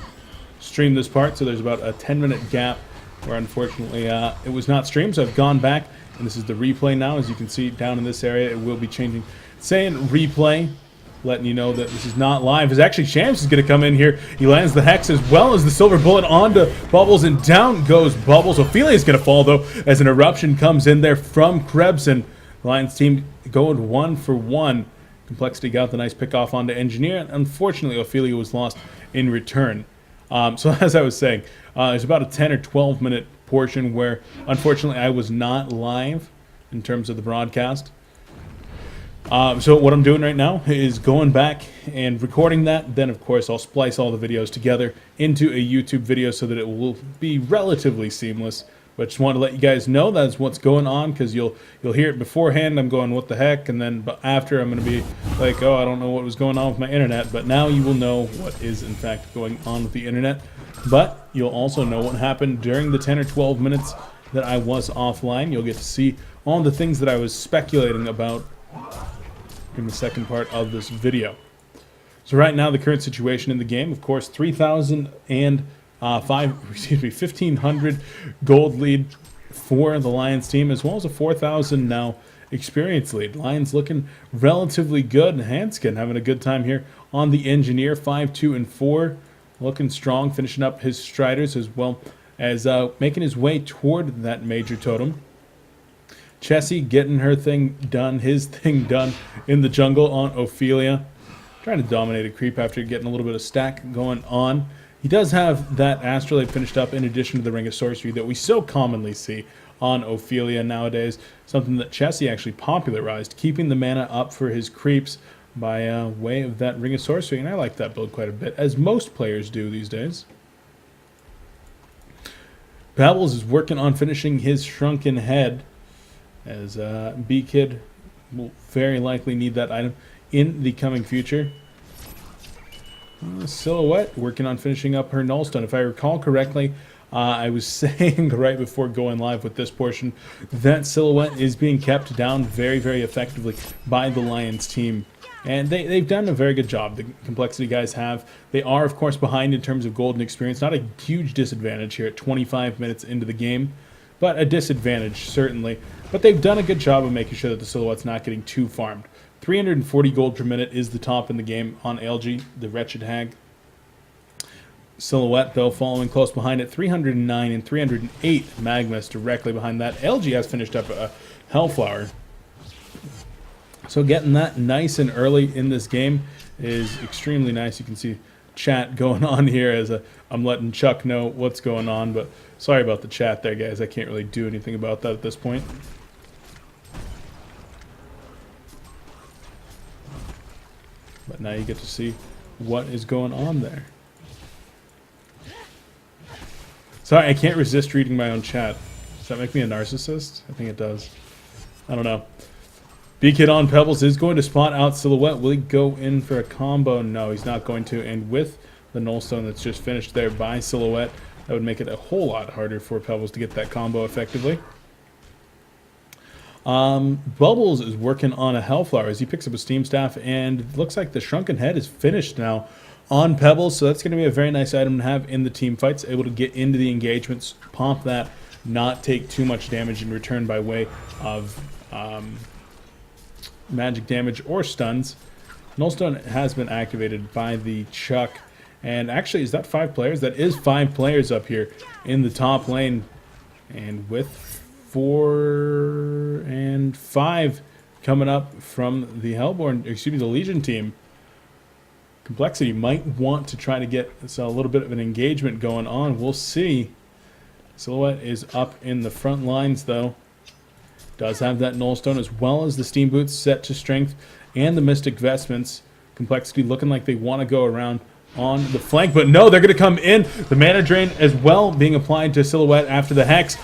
stream this part, so there's about a 10-minute gap where unfortunately it was not streamed, so I've gone back, and this is the replay now. As you can see down in this area, it will be changing. Saying replay, letting you know that this is not live. Is actually Shams is going to come in here. He lands the Hex as well as the Silver Bullet onto Bubbles, and down goes Bubbles. Ophelia is going to fall, though, as an Eruption comes in there from Krebson. Lions team going 1 for 1. Complexity got the nice pick off onto Engineer. Unfortunately, Ophelia was lost in return. So as I was saying, it's about a 10 or 12 minute portion where unfortunately I was not live in terms of the broadcast. So what I'm doing right now is going back and recording that. Then, of course, I'll splice all the videos together into a YouTube video so that it will be relatively seamless. But just want to let you guys know that's what's going on, because you'll hear it beforehand. I'm going, what the heck? And then after, I'm going to be like, oh, I don't know what was going on with my internet. But now you will know what is, in fact, going on with the internet. But you'll also know what happened during the 10 or 12 minutes that I was offline. You'll get to see all the things that I was speculating about in the second part of this video. So right now, the current situation in the game, of course, 1,500 gold lead for the Lions team, as well as a 4,000 now experience lead. Lions looking relatively good. Hanskin having a good time here on the Engineer, 5-2-4, looking strong, finishing up his Striders as well as making his way toward that major totem. Chessie getting her thing done, his thing done in the jungle on Ophelia. Trying to dominate a creep after getting a little bit of stack going on. He does have that Astrolabe finished up in addition to the Ring of Sorcery that we so commonly see on Ophelia nowadays. Something that Chessie actually popularized, keeping the mana up for his creeps by way of that Ring of Sorcery. And I like that build quite a bit, as most players do these days. Pebbles is working on finishing his Shrunken Head, as B-Kid will very likely need that item in the coming future. Silhouette working on finishing up her Nullstone. If I recall correctly, I was saying right before going live with this portion that Silhouette is being kept down very, very effectively by the Lions team. And they've done a very good job. The Complexity guys have. They are, of course, behind in terms of golden experience. Not a huge disadvantage here at 25 minutes into the game, but a disadvantage, certainly. But they've done a good job of making sure that the Silhouette's not getting too farmed. 340 gold per minute is the top in the game on LG, the Wretched Hag. Silhouette, though, following close behind at 309 and 308 Magmas directly behind that. LG has finished up a Hellflower. So getting that nice and early in this game is extremely nice. You can see chat going on here as I'm letting Chuck know what's going on, but sorry about the chat there, guys. I can't really do anything about that at this point. But now you get to see what is going on there. Sorry, I can't resist reading my own chat. Does that make me a narcissist? I think it does. I don't know. B-Kid on Pebbles is going to spot out Silhouette. Will he go in for a combo? No, he's not going to. And with the Nullstone that's just finished there by Silhouette, that would make it a whole lot harder for Pebbles to get that combo effectively. Bubbles is working on a Hellflower as he picks up a Steam Staff, and it looks like the Shrunken Head is finished now on Pebbles, so that's going to be a very nice item to have in the team fights, able to get into the engagements, pump that, not take too much damage in return by way of magic damage or stuns. Nullstone has been activated by the Chuck, and actually, is that 5 players? That is 5 players up here in the top lane, and with 4 and 5 coming up from the the Legion team. Complexity might want to try to get a little bit of an engagement going on. We'll see. Silhouette is up in the front lines, though. Does have that Nullstone as well as the Steam Boots set to strength and the Mystic Vestments. Complexity looking like they want to go around on the flank, but no, they're going to come in. The mana drain as well being applied to Silhouette after the Hex.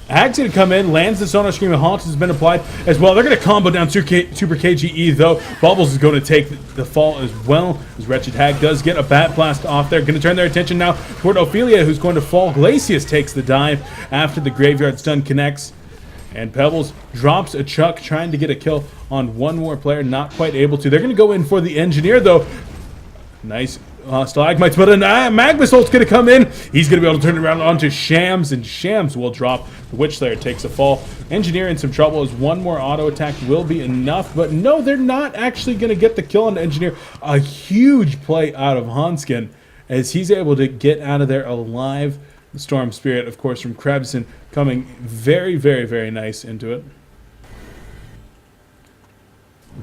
Hag's going to come in, lands the Sonar Scream, and Haunt has been applied as well. They're going to combo down Super KGE, though. Bubbles is going to take the fall as well, as Wretched Hag does get a Bat Blast off there. Going to turn their attention now toward Ophelia, who's going to fall. Glacius takes the dive after the Graveyard Stun connects. And Pebbles drops a Chuck, trying to get a kill on one more player, not quite able to. They're going to go in for the Engineer, though. Nice Stalagmites, but a Magma Solt's going to come in. He's going to be able to turn it around onto Shams, and Shams will drop. The Witch Slayer takes a fall. Engineer in some trouble as one more auto attack will be enough, but no, they're not actually going to get the kill on the Engineer. A huge play out of Hanskin as he's able to get out of there alive. The Storm Spirit, of course, from Krebson coming very, very, very nice into it.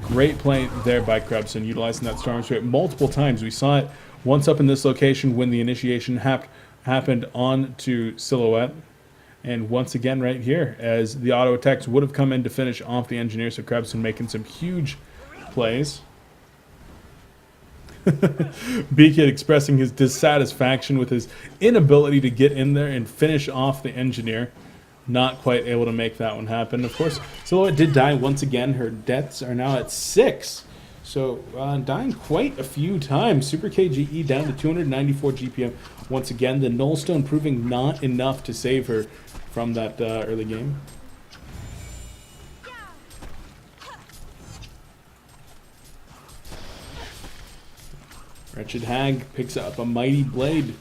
Great play there by Krebson, utilizing that Storm Spirit multiple times. We saw it once up in this location when the initiation happened on to Silhouette. And once again right here, as the auto attacks would have come in to finish off the engineer, so Krebson making some huge plays. B-Kid expressing his dissatisfaction with his inability to get in there and finish off the engineer. Not quite able to make that one happen. Of course, Silhouette did die once again. Her deaths are now at 6. So dying quite a few times. Super KGE down to 294 GPM. Once again, the Nullstone proving not enough to save her from that early game. Wretched Hag picks up a Mighty Blade.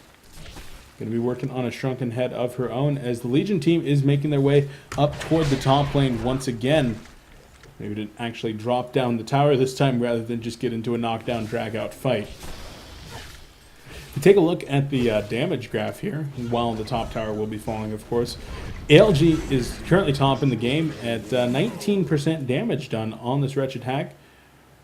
Going to be working on a Shrunken Head of her own as the Legion team is making their way up toward the top lane once again. Maybe didn't actually drop down the tower this time rather than just get into a knockdown, drag-out fight. If you take a look at the damage graph here, while the top tower will be falling, of course, ALG is currently top in the game at 19% damage done on this Wretched Hag.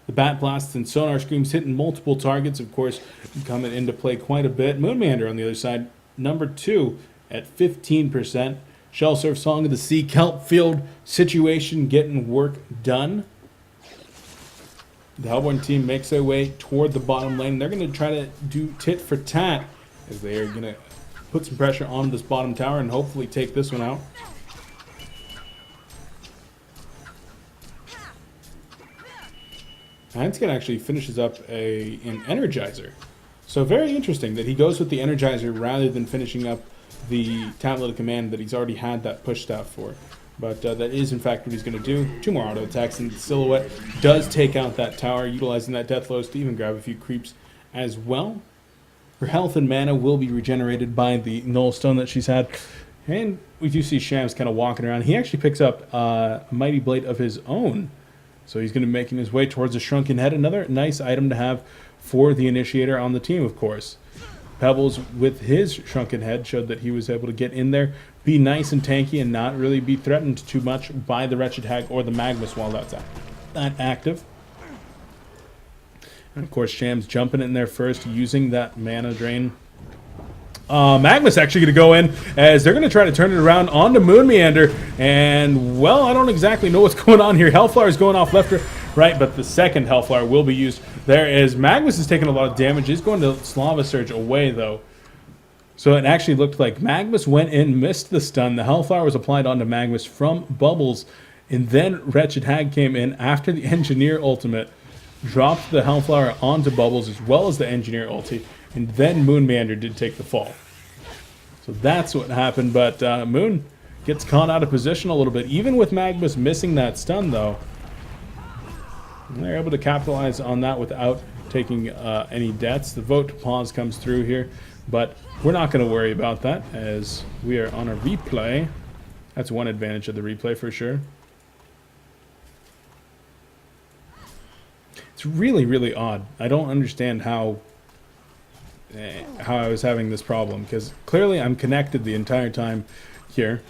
The Bat Blasts and Sonar Screams hitting multiple targets, of course, coming into play quite a bit. Moonmander on the other side, number 2 at 15%. Shell Surf, Song of the Sea, Kelp Field situation getting work done. The Hellborn team makes their way toward the bottom lane. They're going to try to do tit for tat as they are going to put some pressure on this bottom tower and hopefully take this one out. Hanskin actually finishes up an Energizer. So very interesting that he goes with the Energizer rather than finishing up the Tablet of Command that he's already had that push staff for. But that is in fact what he's going to do. 2 more auto attacks, and Silhouette does take out that tower, utilizing that Death Lows to even grab a few creeps as well. Her health and mana will be regenerated by the Nullstone that she's had. And we do see Shams kind of walking around. He actually picks up a Mighty Blade of his own. So he's going to be making his way towards a Shrunken Head. Another nice item to have for the Initiator on the team, of course. Pebbles with his Shrunken Head showed that he was able to get in there, be nice and tanky, and not really be threatened too much by the Wretched Hag or the Magnus while that's active. And of course, Shams jumping in there first, using that mana drain. Magnus actually going to go in as they're going to try to turn it around onto Moonmeander. And, well, I don't exactly know what's going on here. Hellflower is going off left or right, but the second Hellflower will be used there as Magnus is taking a lot of damage. He's going to Slava Surge away, though. So it actually looked like Magnus went in, missed the stun. The Hellflower was applied onto Magnus from Bubbles. And then Wretched Hag came in after the Engineer ultimate, dropped the Hellflower onto Bubbles as well as the Engineer ulti. And then Moonmeander did take the fall. So that's what happened, but Moon gets caught out of position a little bit. Even with Magnus missing that stun, though, they're able to capitalize on that without taking any deaths. The vote to pause comes through here, but we're not going to worry about that as we are on a replay. That's one advantage of the replay for sure. It's really, really odd. I don't understand how I was having this problem, because clearly I'm connected the entire time here.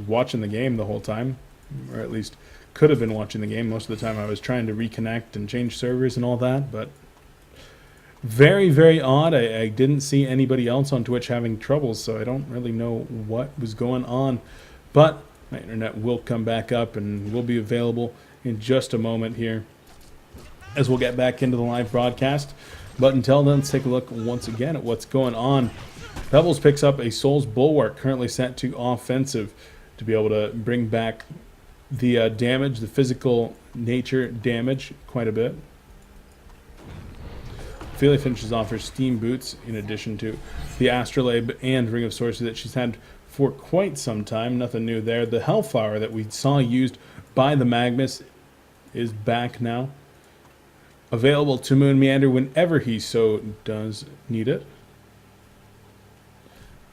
Watching the game the whole time, or at least could have been watching the game. Most of the time I was trying to reconnect and change servers and all that, but very, very odd. I didn't see anybody else on Twitch having troubles, so I don't really know what was going on. But my internet will come back up and will be available in just a moment here as we'll get back into the live broadcast. But until then, let's take a look once again at what's going on. Pebbles picks up a Soul's Bulwark, currently set to offensive, to be able to bring back the damage, the physical nature damage, quite a bit. Ophelia finishes off her Steam Boots, in addition to the Astrolabe and Ring of Sorcery that she's had for quite some time. Nothing new there. The Hellflower that we saw used by the Magnus is back now. Available to Moonmeander whenever he so does need it.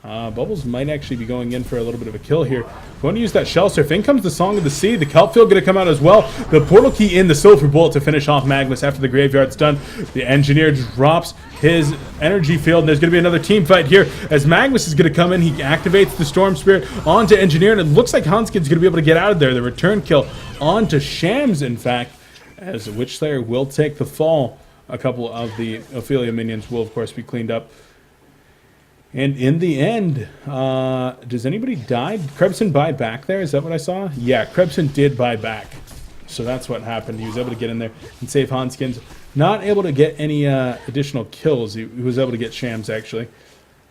Bubbles might actually be going in for a little bit of a kill here. Going to use that Shell Surf. In comes the Song of the Sea. The Kelp Field going to come out as well. The Portal Key in, the Silver Bullet to finish off Magnus after the Graveyard's done. The Engineer drops his energy field, and there's going to be another team fight here as Magnus is going to come in. He activates the Storm Spirit onto Engineer, and it looks like Hanskin's going to be able to get out of there. The return kill onto Shams, in fact, as Witch Slayer will take the fall a couple of the Ophelia minions will, of course, be cleaned up. And in the end, does anybody die? Did Krebson buy back there? Is that what I saw? Yeah, Krebson did buy back. So that's what happened. He was able to get in there and save HoN skins. Not able to get any additional kills. He was able to get Shams, actually.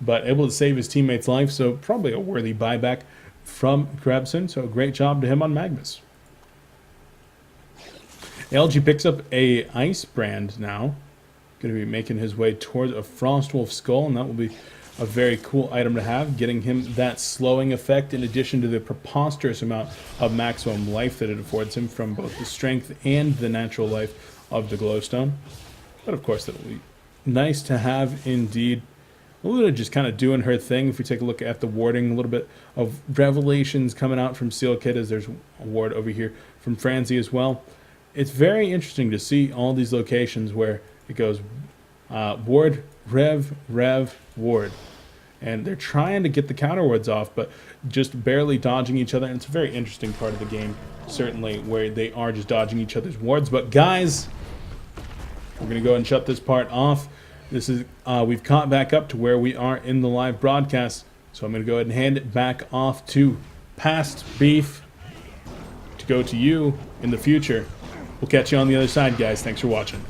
But able to save his teammate's life. So probably a worthy buyback from Krebson. So great job to him on Magnus. LG picks up a Ice Brand now. Going to be making his way towards a Frostwolf Skull. And that will be a very cool item to have, getting him that slowing effect in addition to the preposterous amount of maximum life that it affords him from both the strength and the natural life of the glowstone. But of course, that will be nice to have indeed. Luna just kind of doing her thing. If we take a look at the warding, a little bit of revelations coming out from Seal Kid, as there's a ward over here from Franzi as well. It's very interesting to see all these locations where it goes ward, rev, ward. And they're trying to get the counter wards off, but just barely dodging each other. And it's a very interesting part of the game, certainly, where they are just dodging each other's wards. But guys, we're going to go ahead and shut this part off. This is we've caught back up to where we are in the live broadcast. So I'm going to go ahead and hand it back off to Past Beef to go to you in the future. We'll catch you on the other side, guys. Thanks for watching.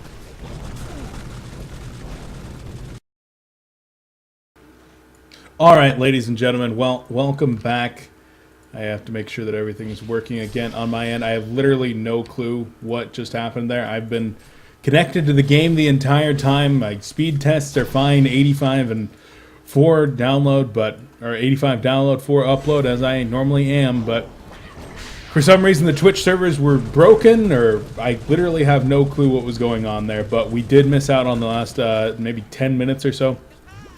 All right, ladies and gentlemen, well, welcome back. I have to make sure that everything is working again on my end. I have literally no clue what just happened there. I've been connected to the game the entire time. My speed tests are fine, 85 and 4 download, or 85 download, 4 upload, as I normally am, but for some reason the Twitch servers were broken, or I literally have no clue what was going on there, but we did miss out on the last maybe 10 minutes or so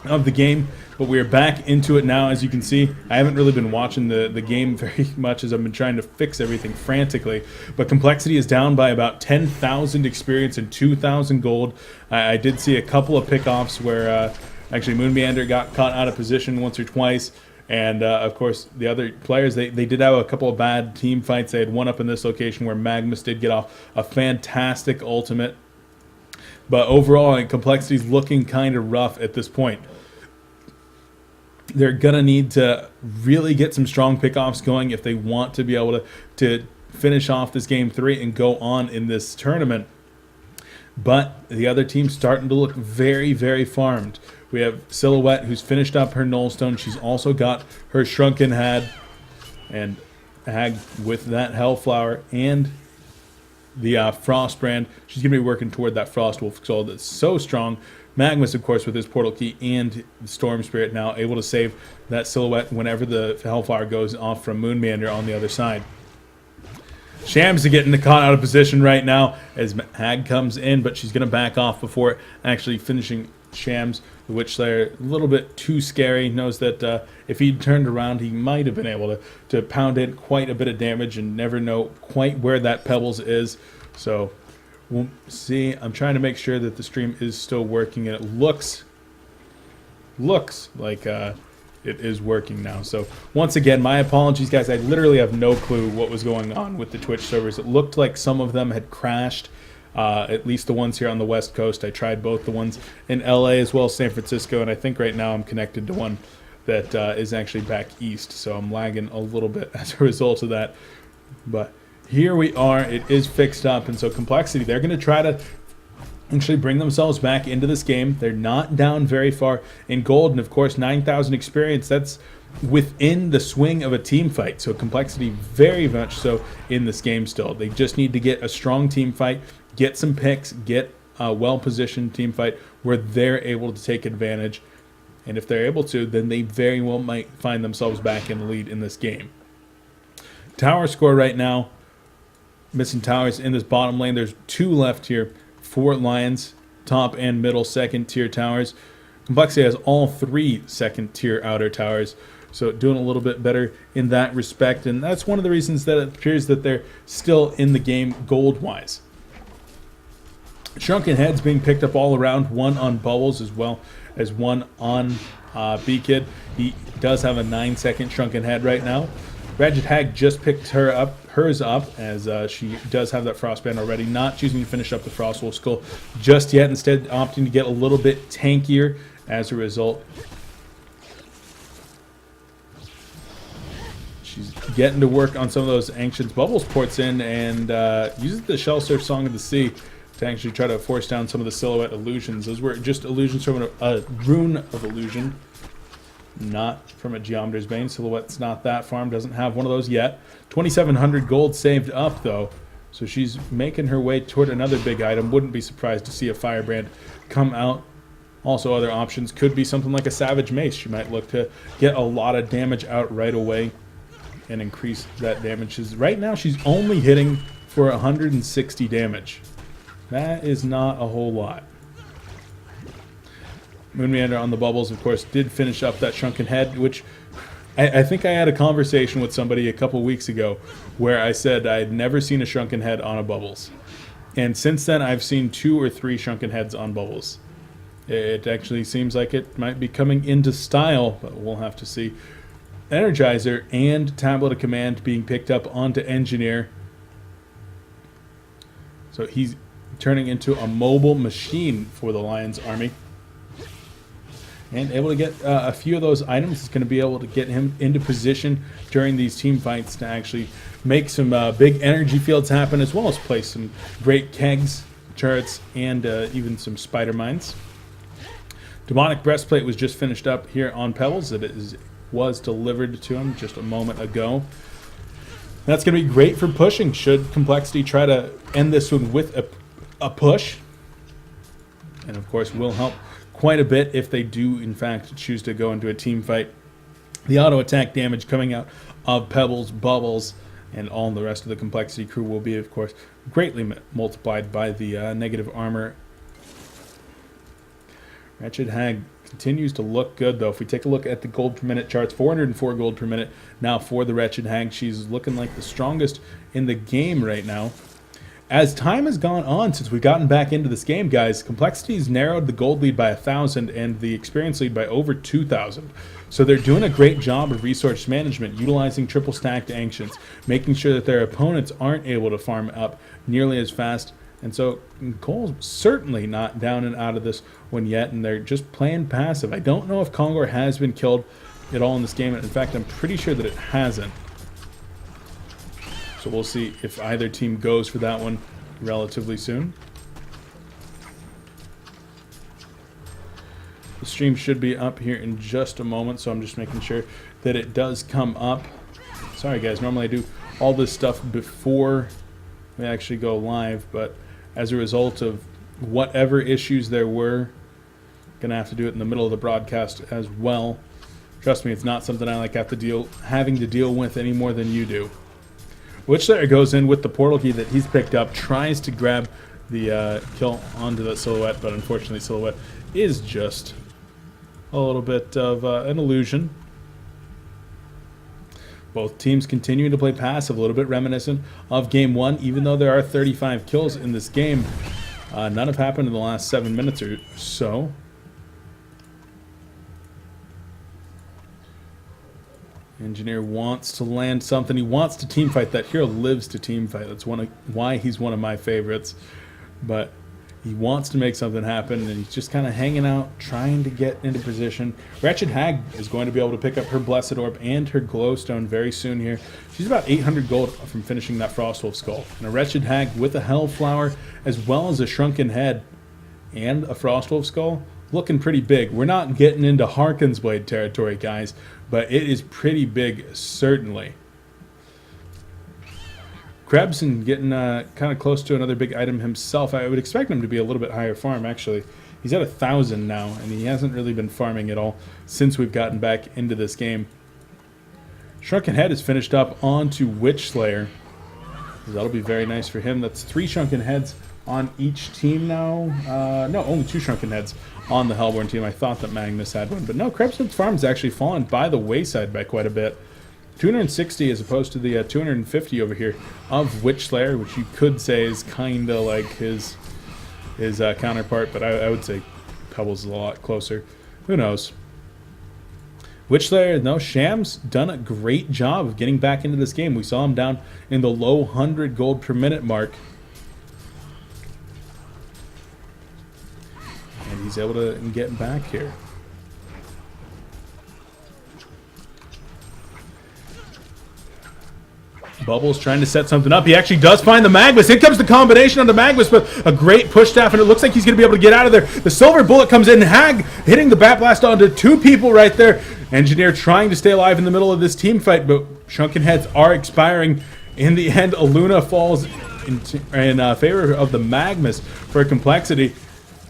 of the game. But we are back into it now, as you can see. I haven't really been watching the game very much as I've been trying to fix everything frantically. But complexity is down by about 10,000 experience and 2,000 gold. I did see a couple of pickoffs where actually Moonmeander got caught out of position once or twice. And of course, the other players, they did have a couple of bad team fights. They had one up in this location where Magnus did get off a fantastic ultimate. But overall, complexity is looking kind of rough at this point. They're going to need to really get some strong pickoffs going if they want to be able to finish off this game 3 and go on in this tournament. But the other team's starting to look very, very farmed. We have Silhouette, who's finished up her Nullstone. She's also got her Shrunken Hag, and Hag with that Hellflower and the Frostbrand. She's going to be working toward that Frostwolf Soul that's so strong. Magnus, of course, with his Portal Key and Storm Spirit now able to save that Silhouette whenever the Hellfire goes off from Moonmeander on the other side. Shams is getting caught out of position right now as Hag comes in, but she's going to back off before actually finishing Shams. The Witch Slayer, a little bit too scary, knows that if he'd turned around, he might have been able to pound in quite a bit of damage and never know quite where that Pebbles is. So we'll see. I'm trying to make sure that the stream is still working, and it looks like it is working now. So once again, my apologies, guys. I literally have no clue what was going on with the Twitch servers. It looked like some of them had crashed, at least the ones here on the West Coast. I tried both the ones in LA as well as San Francisco, and I think right now I'm connected to one that is actually back east. So I'm lagging a little bit as a result of that. But here we are. It is fixed up, and so complexity, they're going to try to actually bring themselves back into this game. They're not down very far in gold, and of course 9,000 experience, that's within the swing of a team fight. So complexity very much so in this game still. They just need to get a strong team fight, get some picks, get a well-positioned team fight where they're able to take advantage. And if they're able to, then they very well might find themselves back in the lead in this game. Tower score right now, missing towers in this bottom lane. There's 2 left here. 4 Lions, top and middle second tier towers. Complexity has all 3 second tier outer towers, so doing a little bit better in that respect, and that's one of the reasons that it appears that they're still in the game gold wise. Shrunken Head's being picked up all around, 1 on Bubbles as well as 1 on B-Kid. He does have a 9-second Shrunken Head right now. Ratchet Hag just picked hers up, as she does have that Frostband already, not choosing to finish up the Frostwolf Skull just yet, instead opting to get a little bit tankier as a result. She's getting to work on some of those Ancients Bubbles ports in, and uses the Shell Surf Song of the Sea to actually try to force down some of the Silhouette illusions. Those were just illusions from a Rune of Illusion, not from a Geometer's Bane. Silhouette's not that farm, doesn't have one of those yet. 2,700 gold saved up, though, so she's making her way toward another big item. Wouldn't be surprised to see a Firebrand come out. Also, other options could be something like a Savage Mace. She might look to get a lot of damage out right away and increase that damage. Right now, she's only hitting for 160 damage. That is not a whole lot. Moonmeander on the bubbles, of course, did finish up that Shrunken Head, which I think I had a conversation with somebody a couple weeks ago where I said I had never seen a Shrunken Head on a bubbles. And since then, I've seen 2 or 3 Shrunken Heads on bubbles. It actually seems like it might be coming into style, but we'll have to see. Energizer and Tablet of Command being picked up onto Engineer. So he's turning into a mobile machine for the Lion's Army. And able to get a few of those items is going to be able to get him into position during these team fights to actually make some big energy fields happen, as well as place some great kegs, turrets, and even some spider mines. Demonic Breastplate was just finished up here on Pebbles. It was delivered to him just a moment ago. That's going to be great for pushing, should Complexity try to end this one with a push. And of course will help quite a bit if they do in fact choose to go into a team fight. The auto attack damage coming out of Pebbles, Bubbles, and all the rest of the Complexity crew will be of course greatly multiplied by the negative armor. Wretched Hag continues to look good, though. If we take a look at the gold per minute charts, 404 gold per minute now for the Wretched Hag. She's looking like the strongest in the game right now. As time has gone on since we've gotten back into this game, guys, Complexity's narrowed the gold lead by 1,000 and the experience lead by over 2,000. So they're doing a great job of resource management, utilizing triple stacked Ancients, making sure that their opponents aren't able to farm up nearly as fast. And so coL's certainly not down and out of this one yet, and they're just playing passive. I don't know if Kongor has been killed at all in this game. In fact, I'm pretty sure that it hasn't. So we'll see if either team goes for that one relatively soon. The stream should be up here in just a moment, so I'm just making sure that it does come up. Sorry guys, normally I do all this stuff before we actually go live, but as a result of whatever issues there were, gonna have to do it in the middle of the broadcast as well. Trust me, it's not something I like having to deal with any more than you do. Witchslayer goes in with the portal key that he's picked up, tries to grab the kill onto the Silhouette, but unfortunately Silhouette is just a little bit of an illusion. Both teams continue to play passive, a little bit reminiscent of Game 1, even though there are 35 kills in this game. None have happened in the last 7 minutes or so. Engineer wants to land something. He wants to teamfight. That hero lives to teamfight. That's why he's one of my favorites. But he wants to make something happen, and he's just kind of hanging out, trying to get into position. Wretched Hag is going to be able to pick up her Blessed Orb and her Glowstone very soon here. She's about 800 gold from finishing that Frostwolf Skull. And a Wretched Hag with a Hellflower, as well as a Shrunken Head and a Frostwolf Skull, looking pretty big. We're not getting into Harkin's Blade territory, guys, but it is pretty big, certainly. Krebson getting kind of close to another big item himself. I would expect him to be a little bit higher farm, actually. He's at 1,000 now, and he hasn't really been farming at all since we've gotten back into this game. Shrunken Head is finished up onto Witchslayer. That'll be very nice for him. That's 3 Shrunken Heads on each team now. No, only 2 Shrunken Heads on the Hellborn team. I thought that Magnus had one, but no, Krebson's farm's actually fallen by the wayside by quite a bit. 260 as opposed to the 250 over here of Witchslayer, which you could say is kind of like his counterpart, but I would say Pebbles is a lot closer. Who knows? Witchslayer, no, Sham's done a great job of getting back into this game. We saw him down in the low 100 gold per minute mark. And he's able to get back here. Bubbles trying to set something up. He actually does find the Magnus. In comes the combination on the Magnus, but a great push staff, and it looks like he's going to be able to get out of there. The silver bullet comes in. Hag hitting the bat blast onto 2 people right there. Engineer trying to stay alive in the middle of this team fight, but Shrunken Heads are expiring. In the end, Aluna falls in favor of the Magnus for Complexity.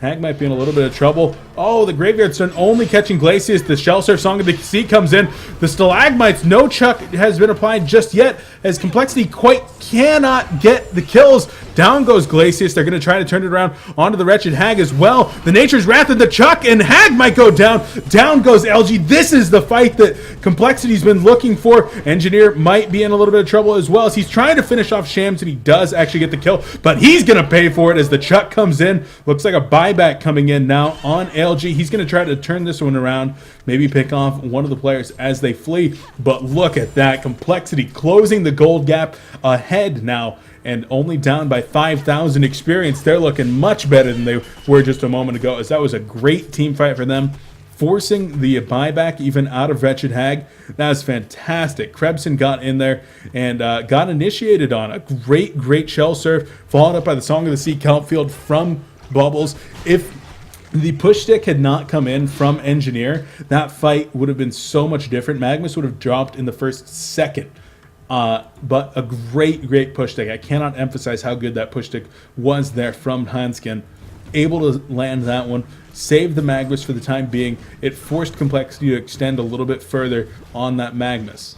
Hag might be in a little bit of trouble. Oh, the Graveyard Stone only catching Glacius. The Shell Surf Song of the Sea comes in. The Stalagmites, no chuck has been applied just yet, as Complexity quite cannot get the kills. Down goes Glacius. They're going to try to turn it around onto the Wretched Hag as well. The Nature's Wrath and the chuck, and Hag might go down. Down goes LG. This is the fight that Complexity's been looking for. Engineer might be in a little bit of trouble as well, as he's trying to finish off Shams, and he does actually get the kill, but he's going to pay for it as the chuck comes in. Looks like a buyback coming in now on LG. He's going to try to turn this one around, maybe pick off one of the players as they flee, but look at that. Complexity closing the gold gap ahead now, and only down by 5,000 experience. They're looking much better than they were just a moment ago, as that was a great team fight for them, forcing the buyback even out of Wretched Hag. That was fantastic. Krebson got in there and got initiated on a great Shell Surf, followed up by the Song of the Sea Kelp Field from Bubbles. If the push stick had not come in from Engineer, that fight would have been so much different. Magnus would have dropped in the first second. But a great push stick. I cannot emphasize how good that push stick was there from Hanskin. Able to land that one, save the Magnus for the time being. It forced Complexity to extend a little bit further on that Magnus.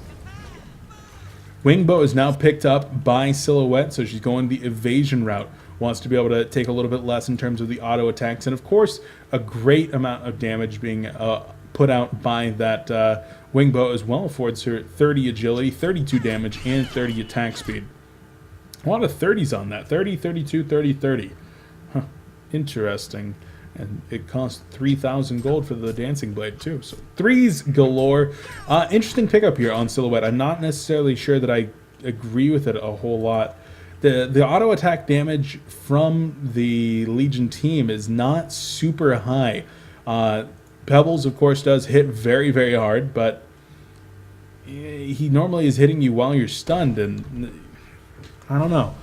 Wingbow is now picked up by Silhouette, so she's going the evasion route. Wants to be able to take a little bit less in terms of the auto attacks, and of course a great amount of damage being put out by that Wingbow as well. Affords her 30 agility, 32 damage, and 30 attack speed. A lot of 30s on that. 30, 32, 30, 30. Huh. Interesting. And it costs 3,000 gold for the Dancing Blade too. So 3s galore. Interesting pickup here on Silhouette. I'm not necessarily sure that I agree with it a whole lot. The auto attack damage from the Legion team is not super high. Pebbles, of course, does hit very hard, but he normally is hitting you while you're stunned, and I don't know.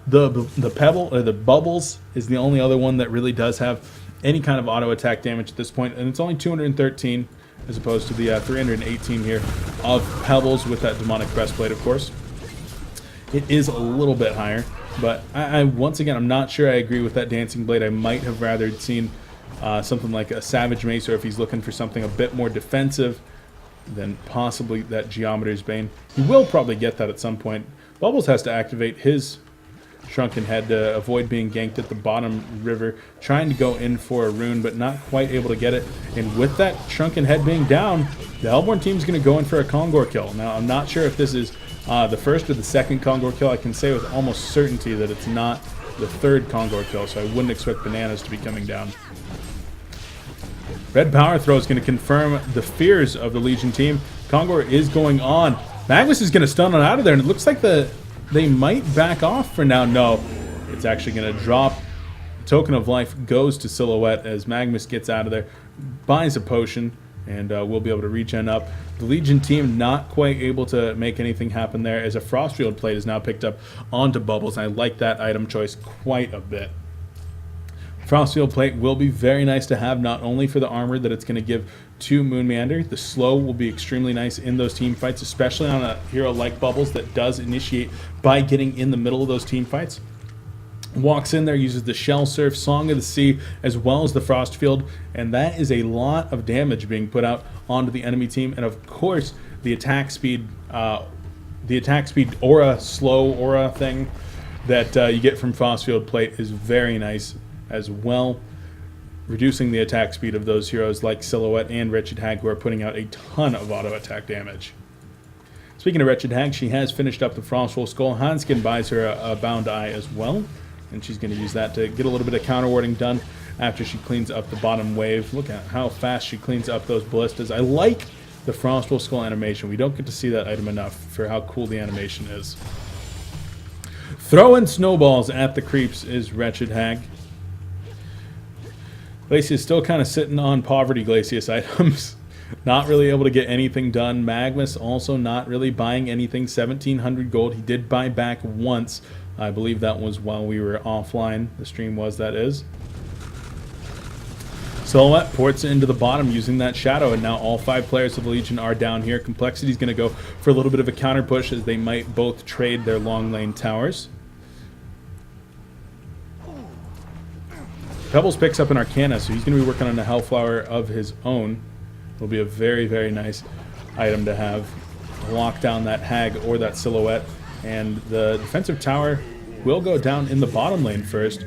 The Pebble or the Bubbles is the only other one that really does have any kind of auto attack damage at this point, and it's only 213 as opposed to the 318 here of Pebbles with that Demonic Breastplate, of course. It is a little bit higher, but I once again, I'm not sure I agree with that Dancing Blade. I might have rather seen something like a Savage Mace, or if he's looking for something a bit more defensive, then possibly that Geometer's Bane. He will probably get that at some point. Bubbles has to activate his Shrunken Head to avoid being ganked at the bottom river, trying to go in for a rune, but not quite able to get it. And with that Shrunken Head being down, the Hellborn team's going to go in for a Kongor kill. Now, I'm not sure if this is the first or the second Kongor kill. I can say with almost certainty that it's not the third Kongor kill, so I wouldn't expect Bananas to be coming down. Red Power Throw is going to confirm the fears of the Legion team. Kongor is going on. Magnus is going to stun on out of there, and it looks like they might back off for now. No, it's actually going to drop. Token of Life goes to Silhouette as Magnus gets out of there, buys a potion, and we'll be able to regen up. The Legion team not quite able to make anything happen there, as a Frostfield plate is now picked up onto Bubbles, and I like that item choice quite a bit. Frostfield plate will be very nice to have, not only for the armor that it's going to give to Moon Meander. The slow will be extremely nice in those team fights, especially on a hero like Bubbles that does initiate by getting in the middle of those team fights. Walks in there, uses the Shell Surf, Song of the Sea, as well as the Frostfield, and that is a lot of damage being put out onto the enemy team. And of course, the attack speed aura, slow aura thing that you get from Frostfield plate is very nice as well, reducing the attack speed of those heroes like Silhouette and Wretched Hag, who are putting out a ton of auto attack damage. Speaking of Wretched Hag, she has finished up the Frostful Skull. Hanskin buys her a Bound Eye as well, and she's going to use that to get a little bit of counter warding done after she cleans up the bottom wave. Look at how fast she cleans up those ballistas. I like the Frostwolf Skull animation. We don't get to see that item enough for how cool the animation is. Throwing snowballs at the creeps is Wretched Hag. Glacius still kind of sitting on poverty Glacius items. Not really able to get anything done. Magmus also not really buying anything. 1,700 gold. He did buy back once. I believe that was while we were offline. The stream was, that is. Silhouette ports into the bottom using that shadow, and now all 5 players of the Legion are down here. Complexity's going to go for a little bit of a counter push as they might both trade their long lane towers. Pebbles picks up an Arcana, so he's going to be working on a Hellflower of his own. It'll be a very, very nice item to have. Lock down that Hag or that Silhouette. And the defensive tower will go down in the bottom lane first.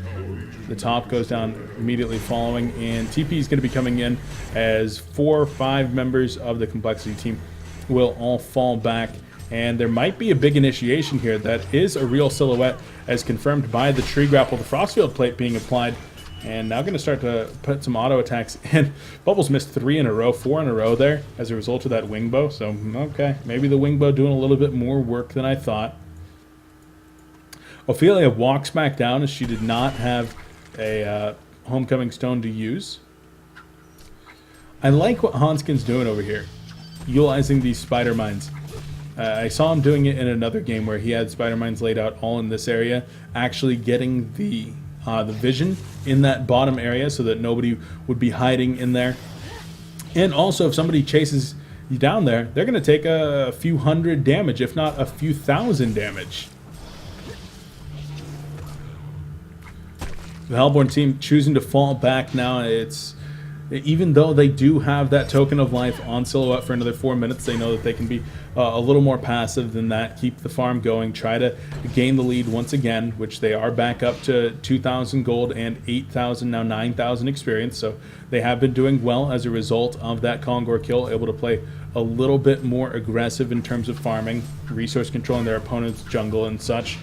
The top goes down immediately following, and TP is going to be coming in as 4 or 5 members of the Complexity team will all fall back. And there might be a big initiation here. That is a real Silhouette, as confirmed by the tree grapple, the Frostfield plate being applied. And now going to start to put some auto attacks. And Bubbles missed 3 in a row, 4 in a row there as a result of that wing bow. So, okay, maybe the wing bow doing a little bit more work than I thought. Ophelia walks back down as she did not have a homecoming stone to use. I like what Hanskin's doing over here, utilizing these spider mines. I saw him doing it in another game where he had spider mines laid out all in this area, actually getting the vision in that bottom area so that nobody would be hiding in there. And also, if somebody chases you down there, they're going to take a few hundred damage, if not a few thousand damage. The Hellborn team choosing to fall back now. It's even though they do have that token of life on Silhouette for another 4 minutes, they know that they can be a little more passive than that, keep the farm going, try to gain the lead once again, which they are back up to 2,000 gold and 8,000, now 9,000 experience. So they have been doing well as a result of that Kongor kill, able to play a little bit more aggressive in terms of farming, resource controlling their opponent's jungle and such.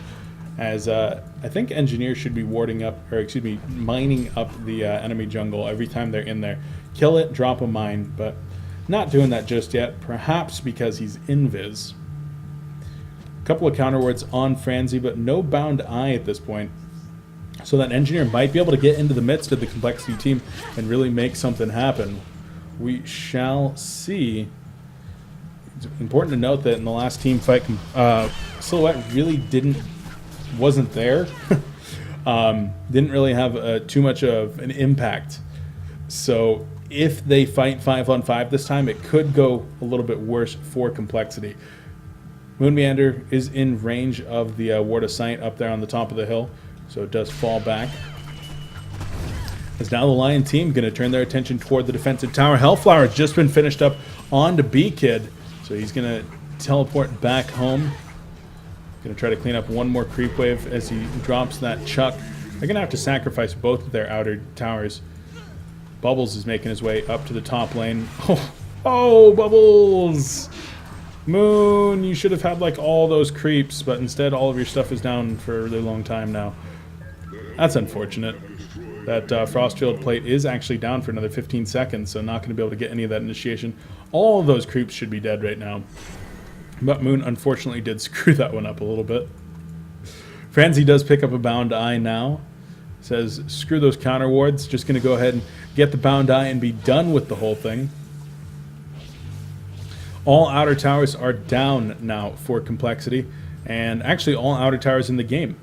As I think engineers should be warding up, or excuse me, mining up the enemy jungle every time they're in there. Kill it, drop a mine, but not doing that just yet, perhaps because he's invis. A couple of counter wards on Franzi, but no bound eye at this point. So that engineer might be able to get into the midst of the Complexity team and really make something happen. We shall see. It's important to note that in the last team fight, Silhouette really wasn't there. Didn't really have too much of an impact. So if they fight 5-on-5 this time, it could go a little bit worse for Complexity. Moonmeander is in range of the Ward of Sight up there on the top of the hill, so it does fall back. As now the Lion team going to turn their attention toward the defensive tower. Hellflower has just been finished up on to B-Kid, so he's going to teleport back home. Going to try to clean up one more creep wave as he drops that Chuck. They're going to have to sacrifice both of their outer towers. Bubbles is making his way up to the top lane. Oh, Bubbles! Moon, you should have had like all those creeps, but instead all of your stuff is down for a really long time now. That's unfortunate. That Frostfield plate is actually down for another 15 seconds, so not going to be able to get any of that initiation. All of those creeps should be dead right now. But Moon unfortunately did screw that one up a little bit. Franzi does pick up a bound eye now. Says, screw those counter wards. Just going to go ahead and get the bound eye and be done with the whole thing. All outer towers are down now for Complexity. And actually all outer towers in the game.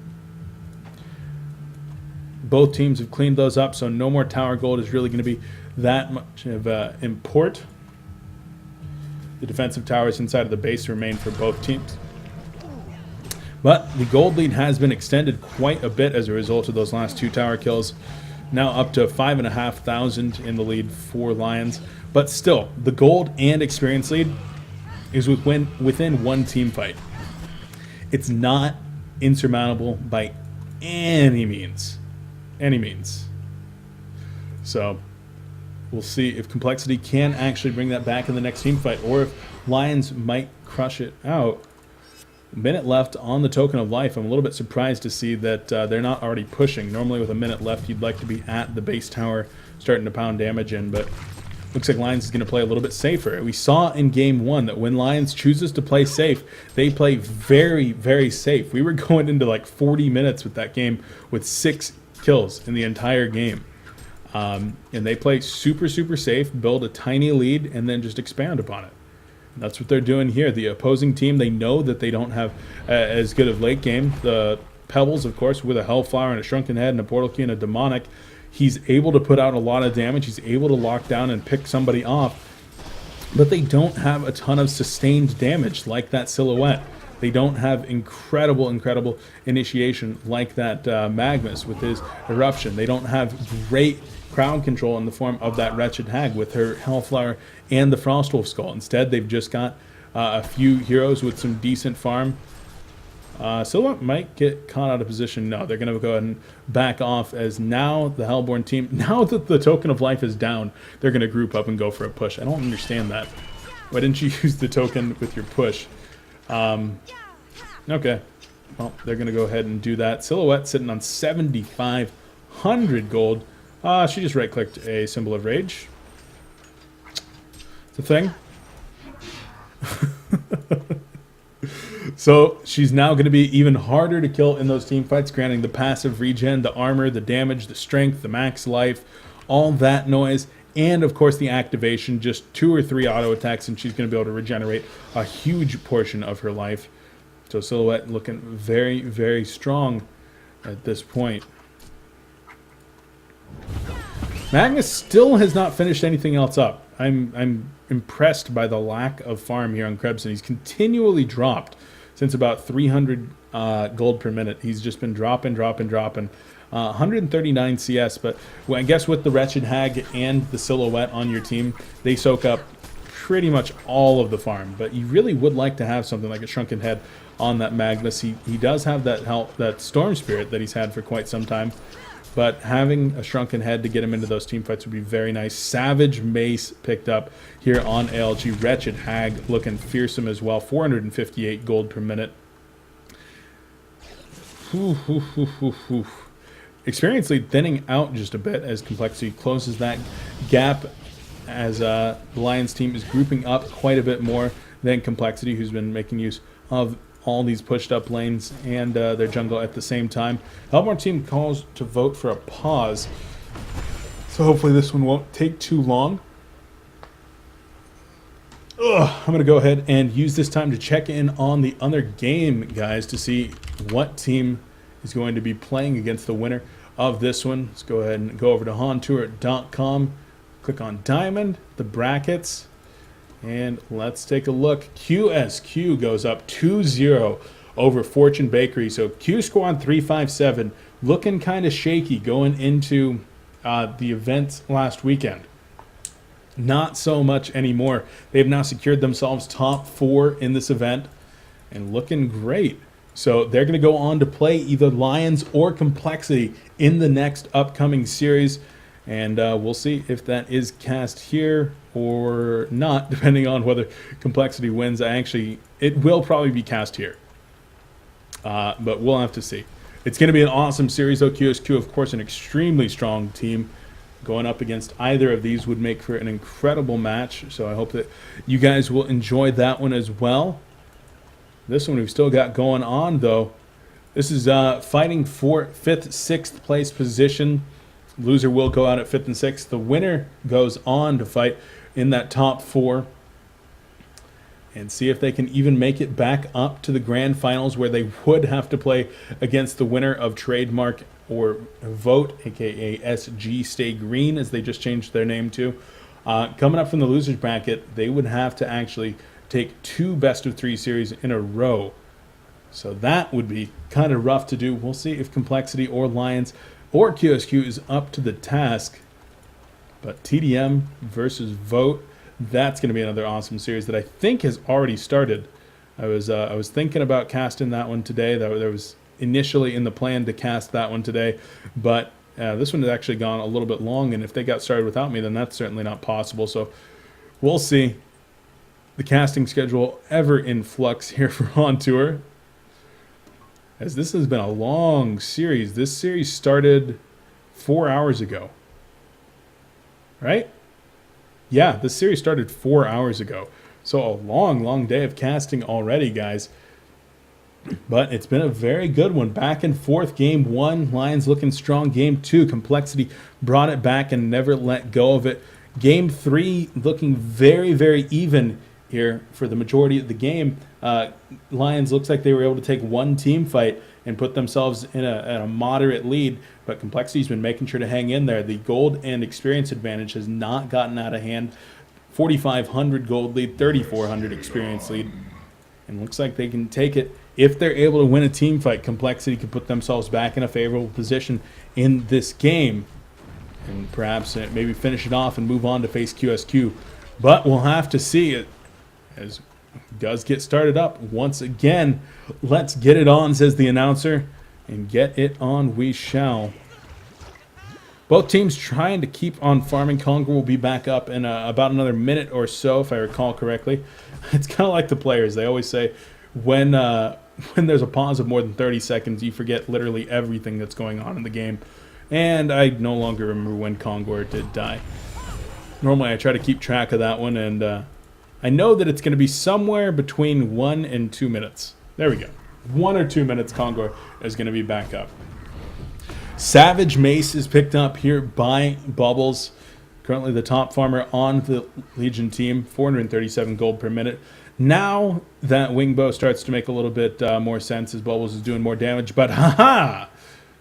Both teams have cleaned those up, so no more tower gold is really going to be that much of import. The defensive towers inside of the base remain for both teams. But the gold lead has been extended quite a bit as a result of those last 2 tower kills. Now up to 5,500 in the lead for Lions. But still, the gold and experience lead is within one team fight. It's not insurmountable by any means. Any means. So we'll see if Complexity can actually bring that back in the next team fight, or if Lions might crush it out. A minute left on the Token of Life. I'm a little bit surprised to see that they're not already pushing. Normally with a minute left, you'd like to be at the base tower starting to pound damage in, but Looks like Lions is going to play a little bit safer. We saw in game 1 that when Lions chooses to play safe, they play very, very safe. We were going into like 40 minutes with that game with 6 kills in the entire game. And they play super, super safe, build a tiny lead, and then just expand upon it. And that's what they're doing here. The opposing team, they know that they don't have as good of late game. The Pebbles, of course, with a Hellflower and a Shrunken Head and a Portal Key and a Demonic, he's able to put out a lot of damage. He's able to lock down and pick somebody off. But they don't have a ton of sustained damage like that Silhouette. They don't have incredible, incredible initiation like that Magnus with his Eruption. They don't have great crowd control in the form of that Wretched Hag with her Hellflower and the Frostwolf Skull. Instead, they've just got a few heroes with some decent farm. Silhouette might get caught out of position. No, they're going to go ahead and back off, as now the Hellborn team, now that the Token of Life is down, they're going to group up and go for a push. I don't understand that. Why didn't you use the token with your push? Okay. Well, they're going to go ahead and do that. Silhouette sitting on 7,500 gold. She just right-clicked a Symbol of Rage. It's a thing. So she's now going to be even harder to kill in those team fights, granting the passive regen, the armor, the damage, the strength, the max life, all that noise, and of course the activation, just 2 or 3 auto attacks, and she's going to be able to regenerate a huge portion of her life. So Silhouette looking very, very strong at this point. Magnus still has not finished anything else up. I'm impressed by the lack of farm here on Krebs, and he's continually dropped since about 300 gold per minute. He's just been dropping. 139 CS, but well, I guess with the Wretched Hag and the Silhouette on your team, they soak up pretty much all of the farm. But you really would like to have something like a Shrunken Head on that Magnus. He does have that Storm Spirit that he's had for quite some time. But having a Shrunken Head to get him into those team fights would be very nice. Savage Mace picked up here on ALG. Wretched Hag looking fearsome as well. 458 gold per minute. Experience lead thinning out just a bit as Complexity closes that gap, as the Lions team is grouping up quite a bit more than Complexity, who's been making use of all these pushed up lanes and their jungle at the same time. Hellborn team calls to vote for a pause, so hopefully this one won't take too long. I'm going to go ahead and use this time to check in on the other game, guys, to see what team is going to be playing against the winner of this one. Let's go ahead and go over to HoNTour.com, click on Diamond, the brackets, and let's take a look. QSQ goes up 2-0 over Fortune Bakery. So Q Squad 357 looking kind of shaky going into the event last weekend. Not so much anymore. They've now secured themselves top 4 in this event and looking great. So they're going to go on to play either Lions or Complexity in the next upcoming series. And we'll see if that is cast here or not, depending on whether Complexity wins. It will probably be cast here. But we'll have to see. It's going to be an awesome series, though. QSQ, of course, an extremely strong team. Going up against either of these would make for an incredible match. So I hope that you guys will enjoy that one as well. This one we've still got going on, though. This is fighting for 5th, 6th place position. Loser will go out at 5th and 6th. The winner goes on to fight in that top 4 and see if they can even make it back up to the grand finals, where they would have to play against the winner of Trademark or Vote, aka SG Stay Green, as they just changed their name to. Coming up from the losers bracket, they would have to actually take 2 best-of-3 series in a row. So that would be kind of rough to do. We'll see if Complexity or Lions or QSQ is up to the task. But TDM versus Vote, that's going to be another awesome series that I think has already started. I was thinking about casting that one today. There was initially in the plan to cast that one today, but this one has actually gone a little bit long, and if they got started without me, then that's certainly not possible. So we'll see. The casting schedule ever in flux here for HoN Tour, as this has been a long series. This series started 4 hours ago, right? Yeah, this series started 4 hours ago. So a long, long day of casting already, guys. But it's been a very good one. Back and forth. Game 1, Lions looking strong. Game 2, Complexity brought it back and never let go of it. Game 3 looking very, very even here for the majority of the game. Lions looks like they were able to take one team fight and put themselves in a moderate lead, but Complexity's been making sure to hang in there. The gold and experience advantage has not gotten out of hand. 4,500 gold lead, 3,400 experience lead, and looks like they can take it. If they're able to win a team fight, Complexity can put themselves back in a favorable position in this game and perhaps maybe finish it off and move on to face QSQ. But we'll have to see it as it does get started up once again. Let's get it on, says the announcer, and get it on we shall. Both teams trying to keep on farming. Congo will be back up in about another minute or so, if I recall correctly. It's kind of like the players. They always say when there's a pause of more than 30 seconds, you forget literally everything that's going on in the game. And I no longer remember when Congo did die. Normally I try to keep track of that one, and I know that it's going to be somewhere between 1 and 2 minutes. There we go. 1 or 2 minutes, Congo is going to be back up. Savage Mace is picked up here by Bubbles. Currently the top farmer on the Legion team, 437 gold per minute. Now that Wingbow starts to make a little bit more sense as Bubbles is doing more damage, but haha!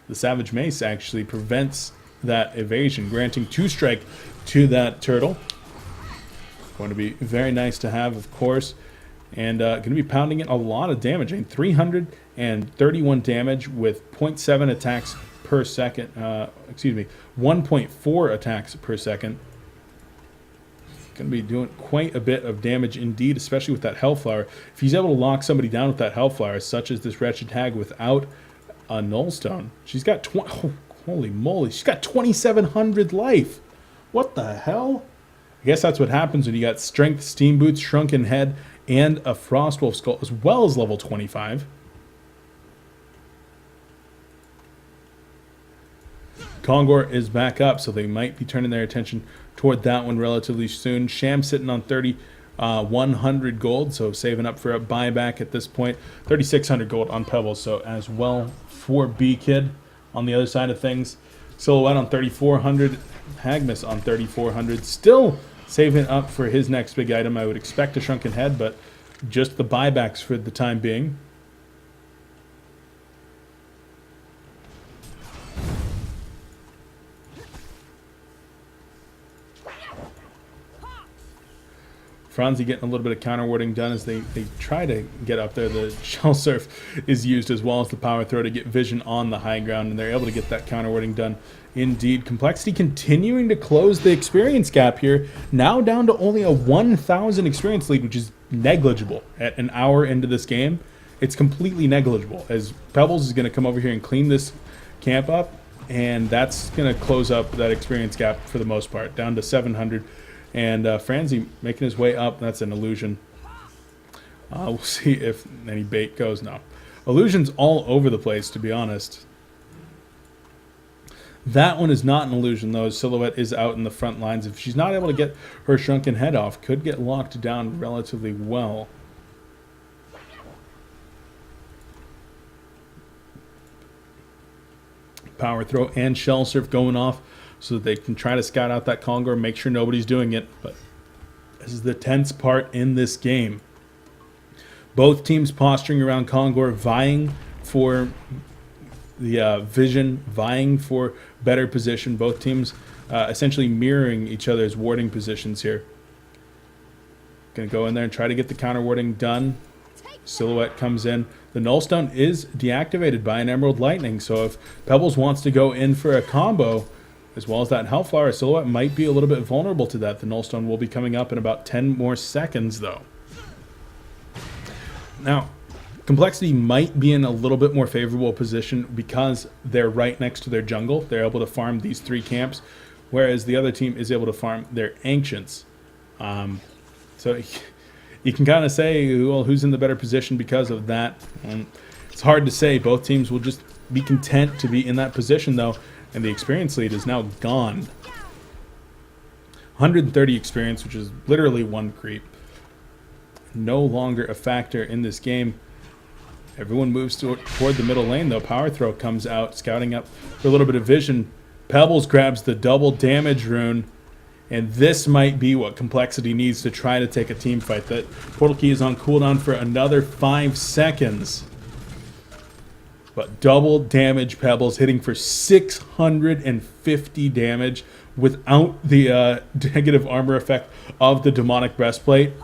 The Savage Mace actually prevents that evasion, granting 2-strike to that turtle. Going to be very nice to have, of course, and going to be pounding it a lot of damage. I mean, 331 damage with 0.7 attacks per second. 1.4 attacks per second. Going to be doing quite a bit of damage indeed, especially with that Hellflower. If he's able to lock somebody down with that Hellflower, such as this Wretched Hag without a Nullstone, she's got holy moly, she's got 2,700 life. What the hell? I guess that's what happens when you got Strength, Steam Boots, Shrunken Head, and a Frostwolf Skull, as well as level 25. Kongor is back up, so they might be turning their attention toward that one relatively soon. Sham sitting on 3,100 gold, so saving up for a buyback at this point. 3,600 gold on Pebbles, so as well for B-Kid on the other side of things. Silhouette on 3,400, Hagmas on 3,400. Still saving up for his next big item. I would expect a Shrunken Head, but just the buybacks for the time being. Franzi getting a little bit of counter warding done as they try to get up there. The Shell Surf is used as well as the Power Throw to get vision on the high ground, and they're able to get that counter warding done indeed. Complexity continuing to close the experience gap here, now down to only a 1,000 experience lead, which is negligible at an hour into this game. It's completely negligible, as Pebbles is going to come over here and clean this camp up, and that's going to close up that experience gap for the most part, down to 700. And Franzi making his way up. That's an illusion. We'll see if any bait goes. No. Illusions all over the place, to be honest. That one is not an illusion, though. Silhouette is out in the front lines. If she's not able to get her Shrunken Head off, could get locked down relatively well. Power Throw and Shell Surf going off, so that they can try to scout out that Congo and make sure nobody's doing it. But this is the tense part in this game. Both teams posturing around Congo, vying for the vision, vying for better position. Both teams essentially mirroring each other's warding positions here. Going to go in there and try to get the counter warding done. Silhouette comes in. The Nullstone is deactivated by an Emerald Lightning, so if Pebbles wants to go in for a combo, as well as that Hellflower, Silhouette might be a little bit vulnerable to that. The Nullstone will be coming up in about 10 more seconds, though. Now, Complexity might be in a little bit more favorable position because they're right next to their jungle. They're able to farm these 3 camps, whereas the other team is able to farm their Ancients. So you can kind of say, well, who's in the better position because of that? It's hard to say. Both teams will just be content to be in that position, though. And the experience lead is now gone. 130 experience, which is literally 1 creep. No longer a factor in this game. Everyone moves toward the middle lane, though. Power Throw comes out, scouting up for a little bit of vision. Pebbles grabs the double damage rune, and this might be what Complexity needs to try to take a team fight. That portal key is on cooldown for another 5 seconds. But double damage Pebbles hitting for 650 damage without the negative armor effect of the demonic breastplate.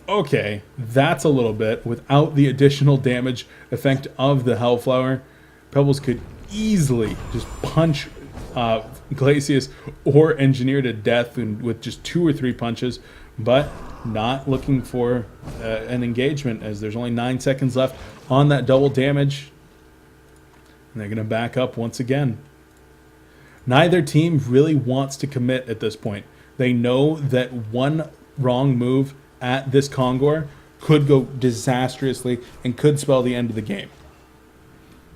Okay, that's a little bit. Without the additional damage effect of the Hellflower, Pebbles could easily just punch Glacius or Engineer to death with just 2 or 3 punches, but not looking for an engagement, as there's only 9 seconds left on that double damage. And they're going to back up once again. Neither team really wants to commit at this point. They know that one wrong move at this Kongor could go disastrously and could spell the end of the game.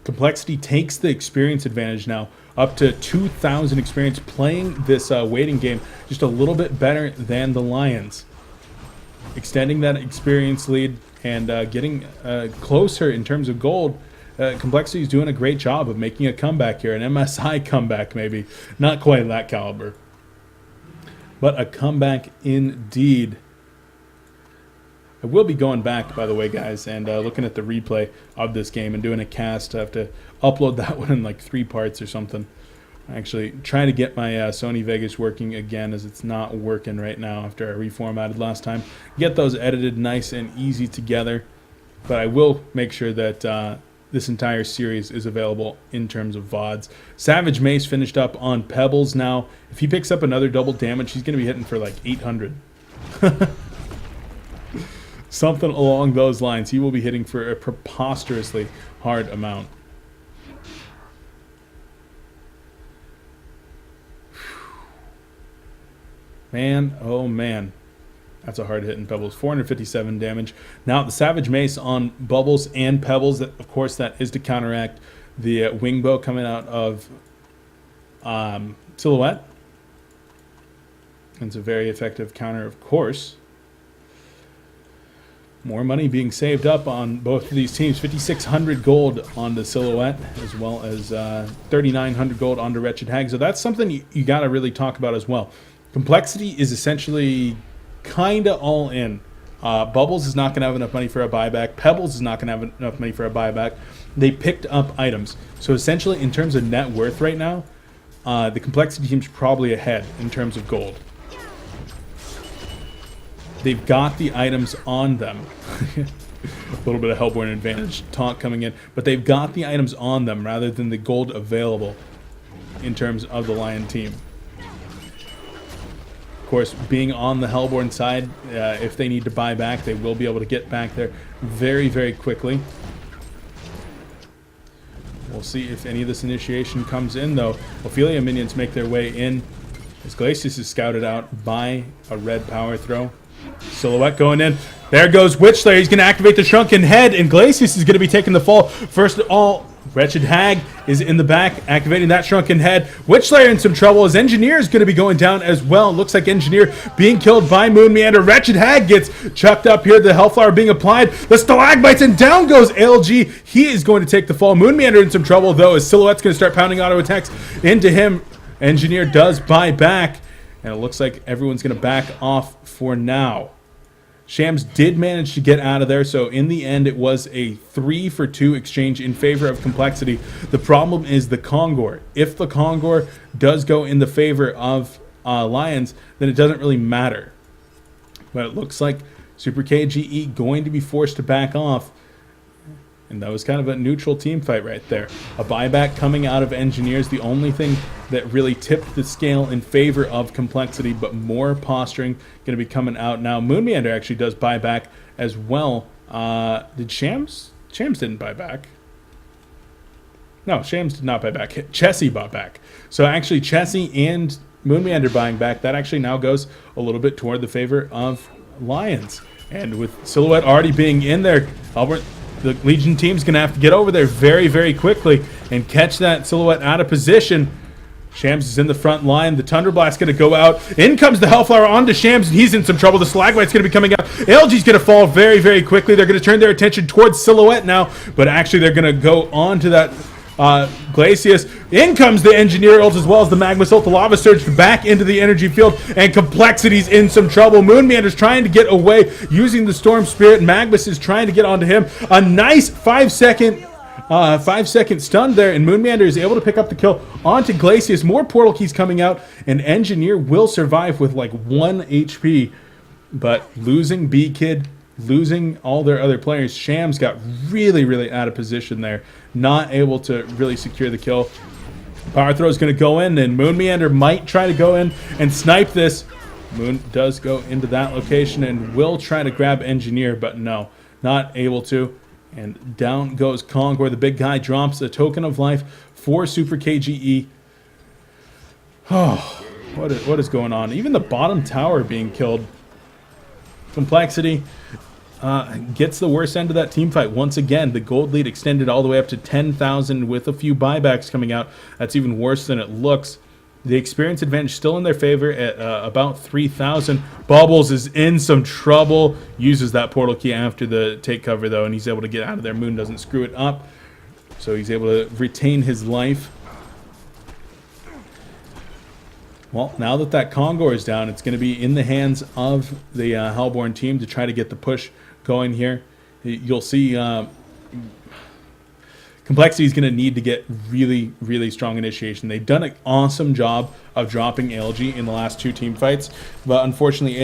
Complexity takes the experience advantage now, up to 2,000 experience, playing this waiting game just a little bit better than the Lions. Extending that experience lead and getting closer in terms of gold. Complexity is doing a great job of making a comeback here, an MSI comeback maybe. Not quite that caliber, but a comeback indeed. I will be going back, by the way, guys, and looking at the replay of this game and doing a cast. I have to upload that one in like 3 parts or something. Actually, trying to get my Sony Vegas working again, as it's not working right now after I reformatted last time. Get those edited nice and easy together. But I will make sure that this entire series is available in terms of VODs. Savage Mace finished up on Pebbles now. If he picks up another double damage, he's going to be hitting for like 800. Something along those lines. He will be hitting for a preposterously hard amount. Man, oh man. That's a hard hit in Pebbles. 457 damage. Now the Savage Mace on Bubbles and Pebbles. That, of course, that is to counteract the wing bow coming out of Silhouette. It's a very effective counter, of course. More money being saved up on both of these teams. 5,600 gold on the Silhouette, as well as 3,900 gold on the Wretched Hag. So that's something you got to really talk about as well. Complexity is essentially kind of all in. Bubbles is not going to have enough money for a buyback. Pebbles is not going to have enough money for a buyback. They picked up items. So essentially, in terms of net worth right now, the Complexity team's probably ahead in terms of gold. They've got the items on them. A little bit of Hellborn advantage taunt coming in. But they've got the items on them rather than the gold available in terms of the Lion team. Of course, being on the Hellborn side, if they need to buy back, they will be able to get back there very, very quickly. We'll see if any of this initiation comes in, though. Ophelia minions make their way in as Glacius is scouted out by a red power throw. Silhouette going in. There goes Witchslayer. He's going to activate the Shrunken Head, and Glacius is going to be taking the fall. First of all, Wretched Hag is in the back, activating that Shrunken Head. Witchslayer in some trouble, as Engineer is going to be going down as well. Looks like Engineer being killed by Moon Meander. Wretched Hag gets chucked up here. The Hellflower being applied. The Stalagmites, and down goes LG. He is going to take the fall. Moon Meander in some trouble, though, as Silhouette's going to start pounding auto attacks into him. Engineer does buy back, and it looks like everyone's going to back off for now. Shams did manage to get out of there, so in the end it was a 3-for-2 exchange in favor of Complexity. The problem is the Kongor. If the Kongor does go in the favor of Lions, then it doesn't really matter. But it looks like Super KGE going to be forced to back off. And that was kind of a neutral team fight right there. A buyback coming out of Engineers, the only thing that really tipped the scale in favor of Complexity, but more posturing going to be coming out now. Moon Meander actually does buy back as well. Did Shams? Shams didn't buy back. No, Shams did not buy back. Chessie bought back. So actually Chessie and Moon Meander buying back, that actually now goes a little bit toward the favor of Lions. And with Silhouette already being in there, Albert, the Legion team's going to have to get over there very, very quickly and catch that Silhouette out of position. Shams is in the front line. The Thunderblast's going to go out. In comes the Hellflower onto Shams, and he's in some trouble. The Slaglight's going to be coming out. LG's going to fall very, very quickly. They're going to turn their attention towards Silhouette now, but actually they're going to go on to that Glacius. In comes the Engineer ult as well as the Magma ult. The Lava Surge back into the energy field, and Complexity's in some trouble. Moonmeander's trying to get away using the Storm Spirit. Magnus is trying to get onto him. A nice 5-second 5-second stun there, and Moonmeander is able to pick up the kill onto Glacius. More portal keys coming out, and Engineer will survive with like 1 HP, but losing B-Kid, losing all their other players. Shams got really, really out of position there, not able to really secure the kill. Power Throw is going to go in, and Moonmeander might try to go in and snipe this. Moon does go into that location and will try to grab Engineer, but no, not able to. And down goes Kong, where the big guy drops a token of life for Super KGE. Oh, what is going on? Even the bottom tower being killed. Complexity gets the worst end of that team fight. Once again, the gold lead extended all the way up to 10,000 with a few buybacks coming out. That's even worse than it looks. The experience advantage still in their favor at about 3,000. Bubbles is in some trouble. Uses that portal key after the take cover, though, and he's able to get out of there. Moon doesn't screw it up, so he's able to retain his life. Well, now that that Kongor is down, it's going to be in the hands of the Hellborn team to try to get the push going here. You'll see Complexity is going to need to get really, really strong initiation. They've done an awesome job of dropping LG in the last 2 team fights, but unfortunately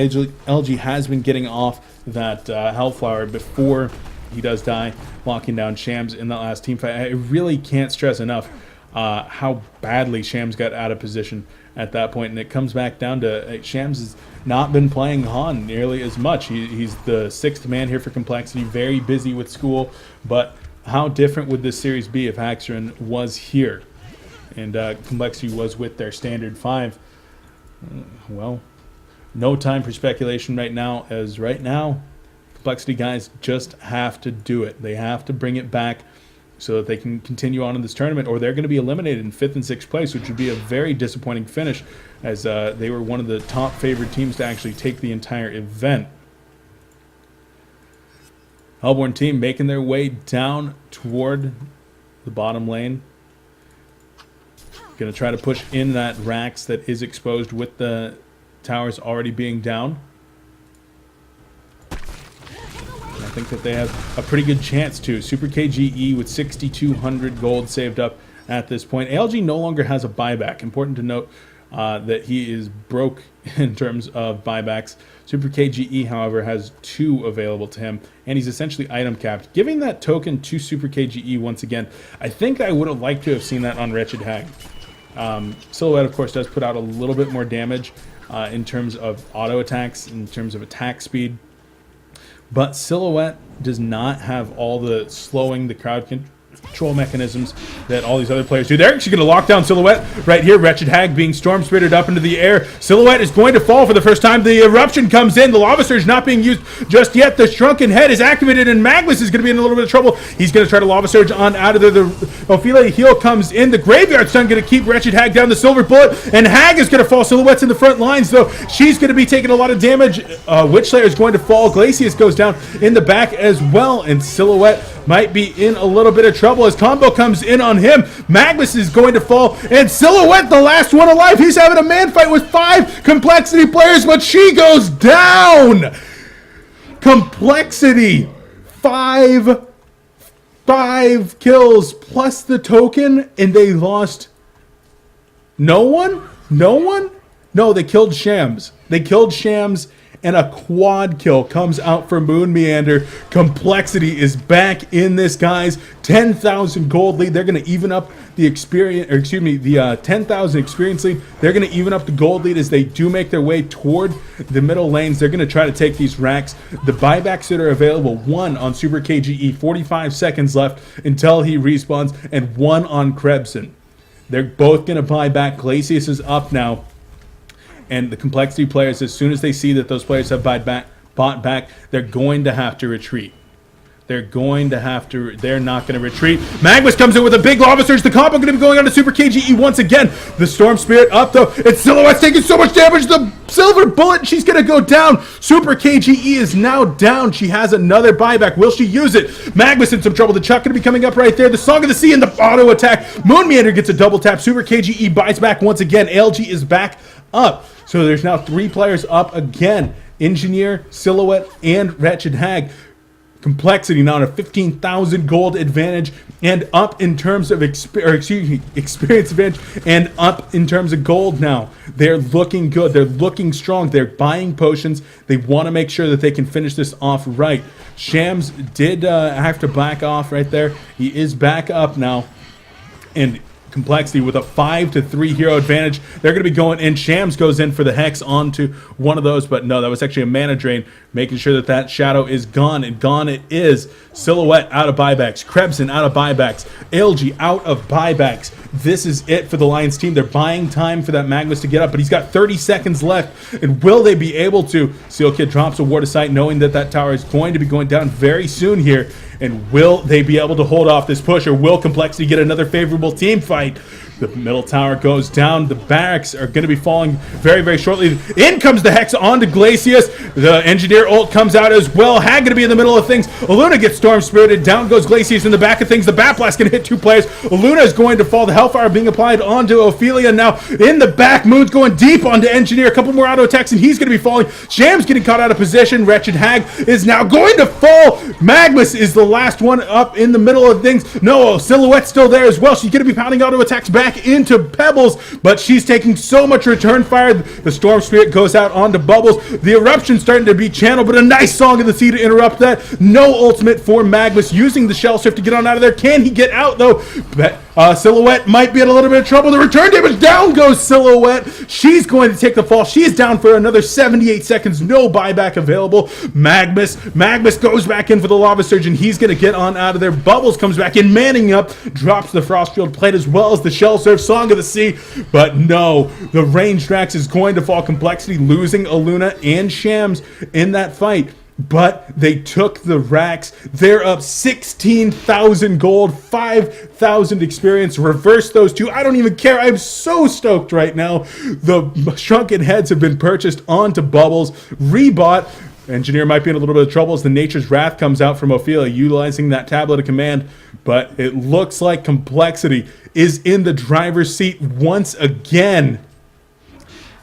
LG has been getting off that Hellflower before he does die, locking down Shams in that last team fight. I really can't stress enough how badly Shams got out of position at that point, and it comes back down to Shams has not been playing HoN nearly as much. He's the 6th man here for Complexity, very busy with school, but how different would this series be if Haxron was here and Complexity was with their standard 5? Well, no time for speculation right now, as right now Complexity guys just have to do it. They have to bring it back so that they can continue on in this tournament, or they're going to be eliminated in 5th and 6th place, which would be a very disappointing finish, as they were one of the top favored teams to actually take the entire event. Hellborn team making their way down toward the bottom lane. Going to try to push in that Rax that is exposed with the towers already being down. I think that they have a pretty good chance to. Super KGE with 6,200 gold saved up at this point. ALG no longer has a buyback. Important to note that he is broke in terms of buybacks. Super KGE, however, has 2 available to him, and he's essentially item capped. Giving that token to Super KGE once again, I think I would have liked to have seen that on Wretched Hag. Silhouette, of course, does put out a little bit more damage in terms of auto attacks, in terms of attack speed, but Silhouette does not have all the slowing the crowd control mechanisms that all these other players do. They're actually going to lock down Silhouette right here. Wretched Hag being storm spirited up into the air. Silhouette is going to fall for the first time. The eruption comes in. The lava surge not being used just yet. The shrunken head is activated, and Magnus is going to be in a little bit of trouble. He's going to try to lava surge on out of there. The Ophelia heal comes in. The graveyard stun going to keep Wretched Hag down. The silver bullet, and Hag is going to fall. Silhouette's in the front lines, though. She's going to be taking a lot of damage. Witchslayer is going to fall. Glacius goes down in the back as well, and Silhouette might be in a little bit of trouble as combo comes in on him. Magnus is going to fall, and Silhouette, the last one alive. He's having a man fight with 5 Complexity players, but she goes down. Complexity, 5 kills plus the token, and they lost no one? No, they killed Shams. And a quad kill comes out for Moonmeander. Complexity is back in this, guys. 10,000 gold lead. They're going to even up the experience, or excuse me, the 10,000 experience lead. They're going to even up the gold lead as they do make their way toward the middle lanes. They're going to try to take these racks. The buybacks that are available, 1 on Super KGE, 45 seconds left until he respawns, and 1 on Krebson. They're both going to buy back. Glacius is up now. And the Complexity players, as soon as they see that those players have bought back, they're going to have to retreat. They're going to have to, they're not going to retreat. Magnus comes in with a big lava surge. The combo going to be going on to Super KGE once again. The Storm Spirit up though. And Silhouette's taking so much damage. The Silver Bullet, she's going to go down. Super KGE is now down. She has another buyback. Will she use it? Magnus in some trouble. The Chuck going to be coming up right there. The Song of the Sea and the auto attack. Moon Meander gets a double tap. Super KGE buys back once again. LG is back up. So there's now 3 players up again. Engineer, Silhouette, and Wretched Hag. Complexity now on a 15,000 gold advantage and up in terms of experience advantage and up in terms of gold now. They're looking good. They're looking strong. They're buying potions. They want to make sure that they can finish this off right. Shams did have to back off right there. He is back up now. And Complexity with a 5-3 hero advantage. They're going to be going in. Shams goes in for the Hex onto one of those, but no, that was actually a mana drain, making sure that that shadow is gone, and gone it is. Silhouette out of buybacks. Krebson out of buybacks. LG out of buybacks. This is it for the Lions team. They're buying time for that Magnus to get up, but he's got 30 seconds left, and will they be able to? Seal Kid drops a Ward of Sight, knowing that that tower is going to be going down very soon here. And will they be able to hold off this push, or will Complexity get another favorable team fight? The middle tower goes down. The barracks are going to be falling very, very shortly. In comes the Hex onto Glacius. The Engineer ult comes out as well. Hag going to be in the middle of things. Aluna gets Storm Spirited. Down goes Glacius in the back of things. The Bat Blast going to hit 2 players. Aluna is going to fall. The Hellfire being applied onto Ophelia now. In the back, Moon's going deep onto Engineer. A couple more auto attacks, and he's going to be falling. Sham's getting caught out of position. Wretched Hag is now going to fall. Magnus is the last one up in the middle of things. No, Silhouette's still there as well. She's going to be pounding auto attacks back into Pebbles, but she's taking so much return fire. The Storm Spirit goes out onto Bubbles. The Eruption starting to be channeled, but a nice Song of the Sea to interrupt that. No ultimate for Magnus, using the Shell Shift to get on out of there. Can he get out though? Silhouette might be in a little bit of trouble. The return damage, down goes Silhouette. She's going to take the fall. She is down for another 78 seconds. No buyback available. Magnus goes back in for the Lava Surge, and he's going to get on out of there. Bubbles comes back in, manning up, drops the Frostfield plate as well as the Shell Surf, Song of the Sea. But no, the Range Drax is going to fall. Complexity losing Aluna and Shams in that fight. But they took the racks. They're up 16,000 gold, 5,000 experience. Reverse those 2. I don't even care. I'm so stoked right now. The Shrunken Heads have been purchased onto Bubbles, rebought. Engineer might be in a little bit of trouble as the Nature's Wrath comes out from Ophelia, utilizing that tablet of command. But it looks like Complexity is in the driver's seat once again.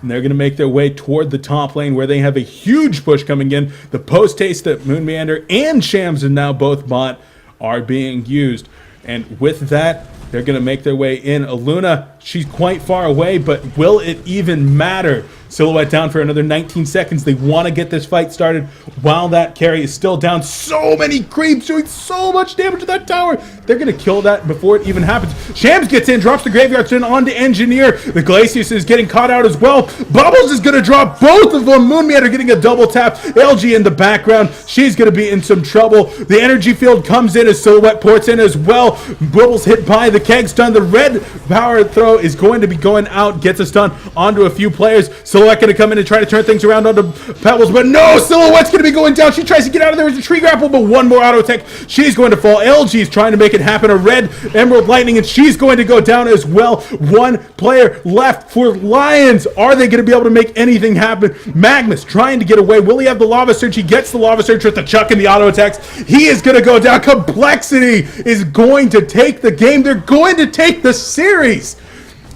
And they're going to make their way toward the top lane, where they have a huge push coming in. The post-haste that Moon Meander and Shams have now both bought are being used. And with that, they're going to make their way in. Aluna, she's quite far away, but will it even matter? Silhouette down for another 19 seconds. They want to get this fight started while that carry is still down. So many creeps doing so much damage to that tower. They're going to kill that before it even happens. Shams gets in, drops the Graveyard Stone onto Engineer. The Glacius is getting caught out as well. Bubbles is going to drop both of them. Moon Meander getting a double tap. LG in the background. She's going to be in some trouble. The energy field comes in as Silhouette ports in as well. Bubbles hit by the keg stun. The red power throw is going to be going out. Gets a stun onto a few players. Silhouette going to come in and try to turn things around onto Pebbles, but no, Silhouette's going to be going down. She tries to get out of there with a tree grapple, but one more auto attack. She's going to fall. LG is trying to make it happen. A red Emerald Lightning, and she's going to go down as well. One player left for Lions. Are they going to be able to make anything happen? Magnus trying to get away. Will he have the Lava Surge? He gets the Lava Surge with the Chuck and the auto attacks. He is going to go down. Complexity is going to take the game. They're going to take the series.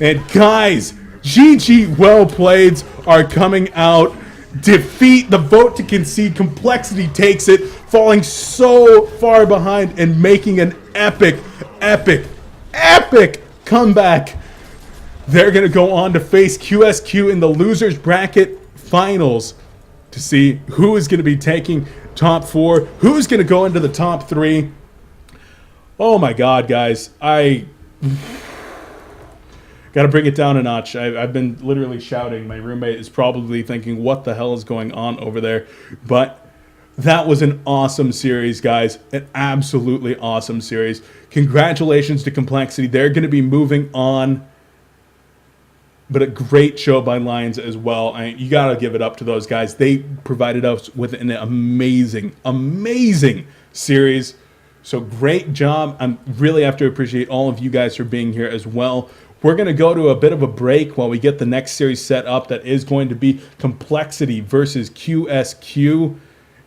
And guys, GG well played are coming out. Defeat, the vote to concede. Complexity takes it, falling so far behind and making an epic comeback. They're going to go on to face QSQ in the losers bracket finals to see who is going to be taking top 4, who's going to go into the top 3. Oh my god, guys, I gotta bring it down a notch. I've been literally shouting. My roommate is probably thinking, what the hell is going on over there? But that was an awesome series, guys. An absolutely awesome series. Congratulations to Complexity. They're going to be moving on. But a great show by Lions as well. You got to give it up to those guys. They provided us with an amazing series. So great job. I really have to appreciate all of you guys for being here as well. We're going to go to a bit of a break while we get the next series set up. That is going to be Complexity versus QSQ.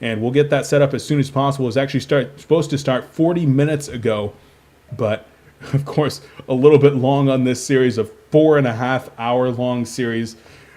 And we'll get that set up as soon as possible. It was actually supposed to start 40 minutes ago. But, of course, a little bit long on this series, a 4.5-hour long series.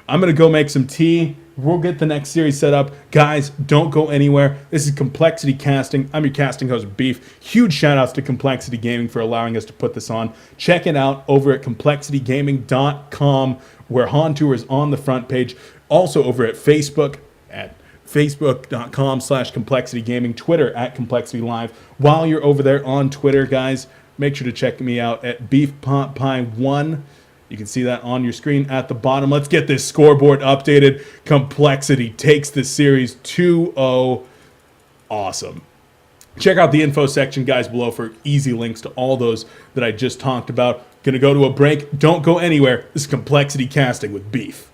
I'm going to go make some tea. We'll get the next series set up. Guys, don't go anywhere. This is Complexity Casting. I'm your casting host, Beef. Huge shout-outs to Complexity Gaming for allowing us to put this on. Check it out over at complexitygaming.com, where HoN Tour is on the front page. Also over at Facebook at facebook.com/complexitygaming, Twitter at ComplexityLive. While you're over there on Twitter, guys, make sure to check me out at BeefPotPie1. You can see that on your screen at the bottom. Let's get this scoreboard updated. Complexity takes the series 2-0. Awesome. Check out the info section, guys, below for easy links to all those that I just talked about. Gonna go to a break. Don't go anywhere. This is Complexity Casting with Beef.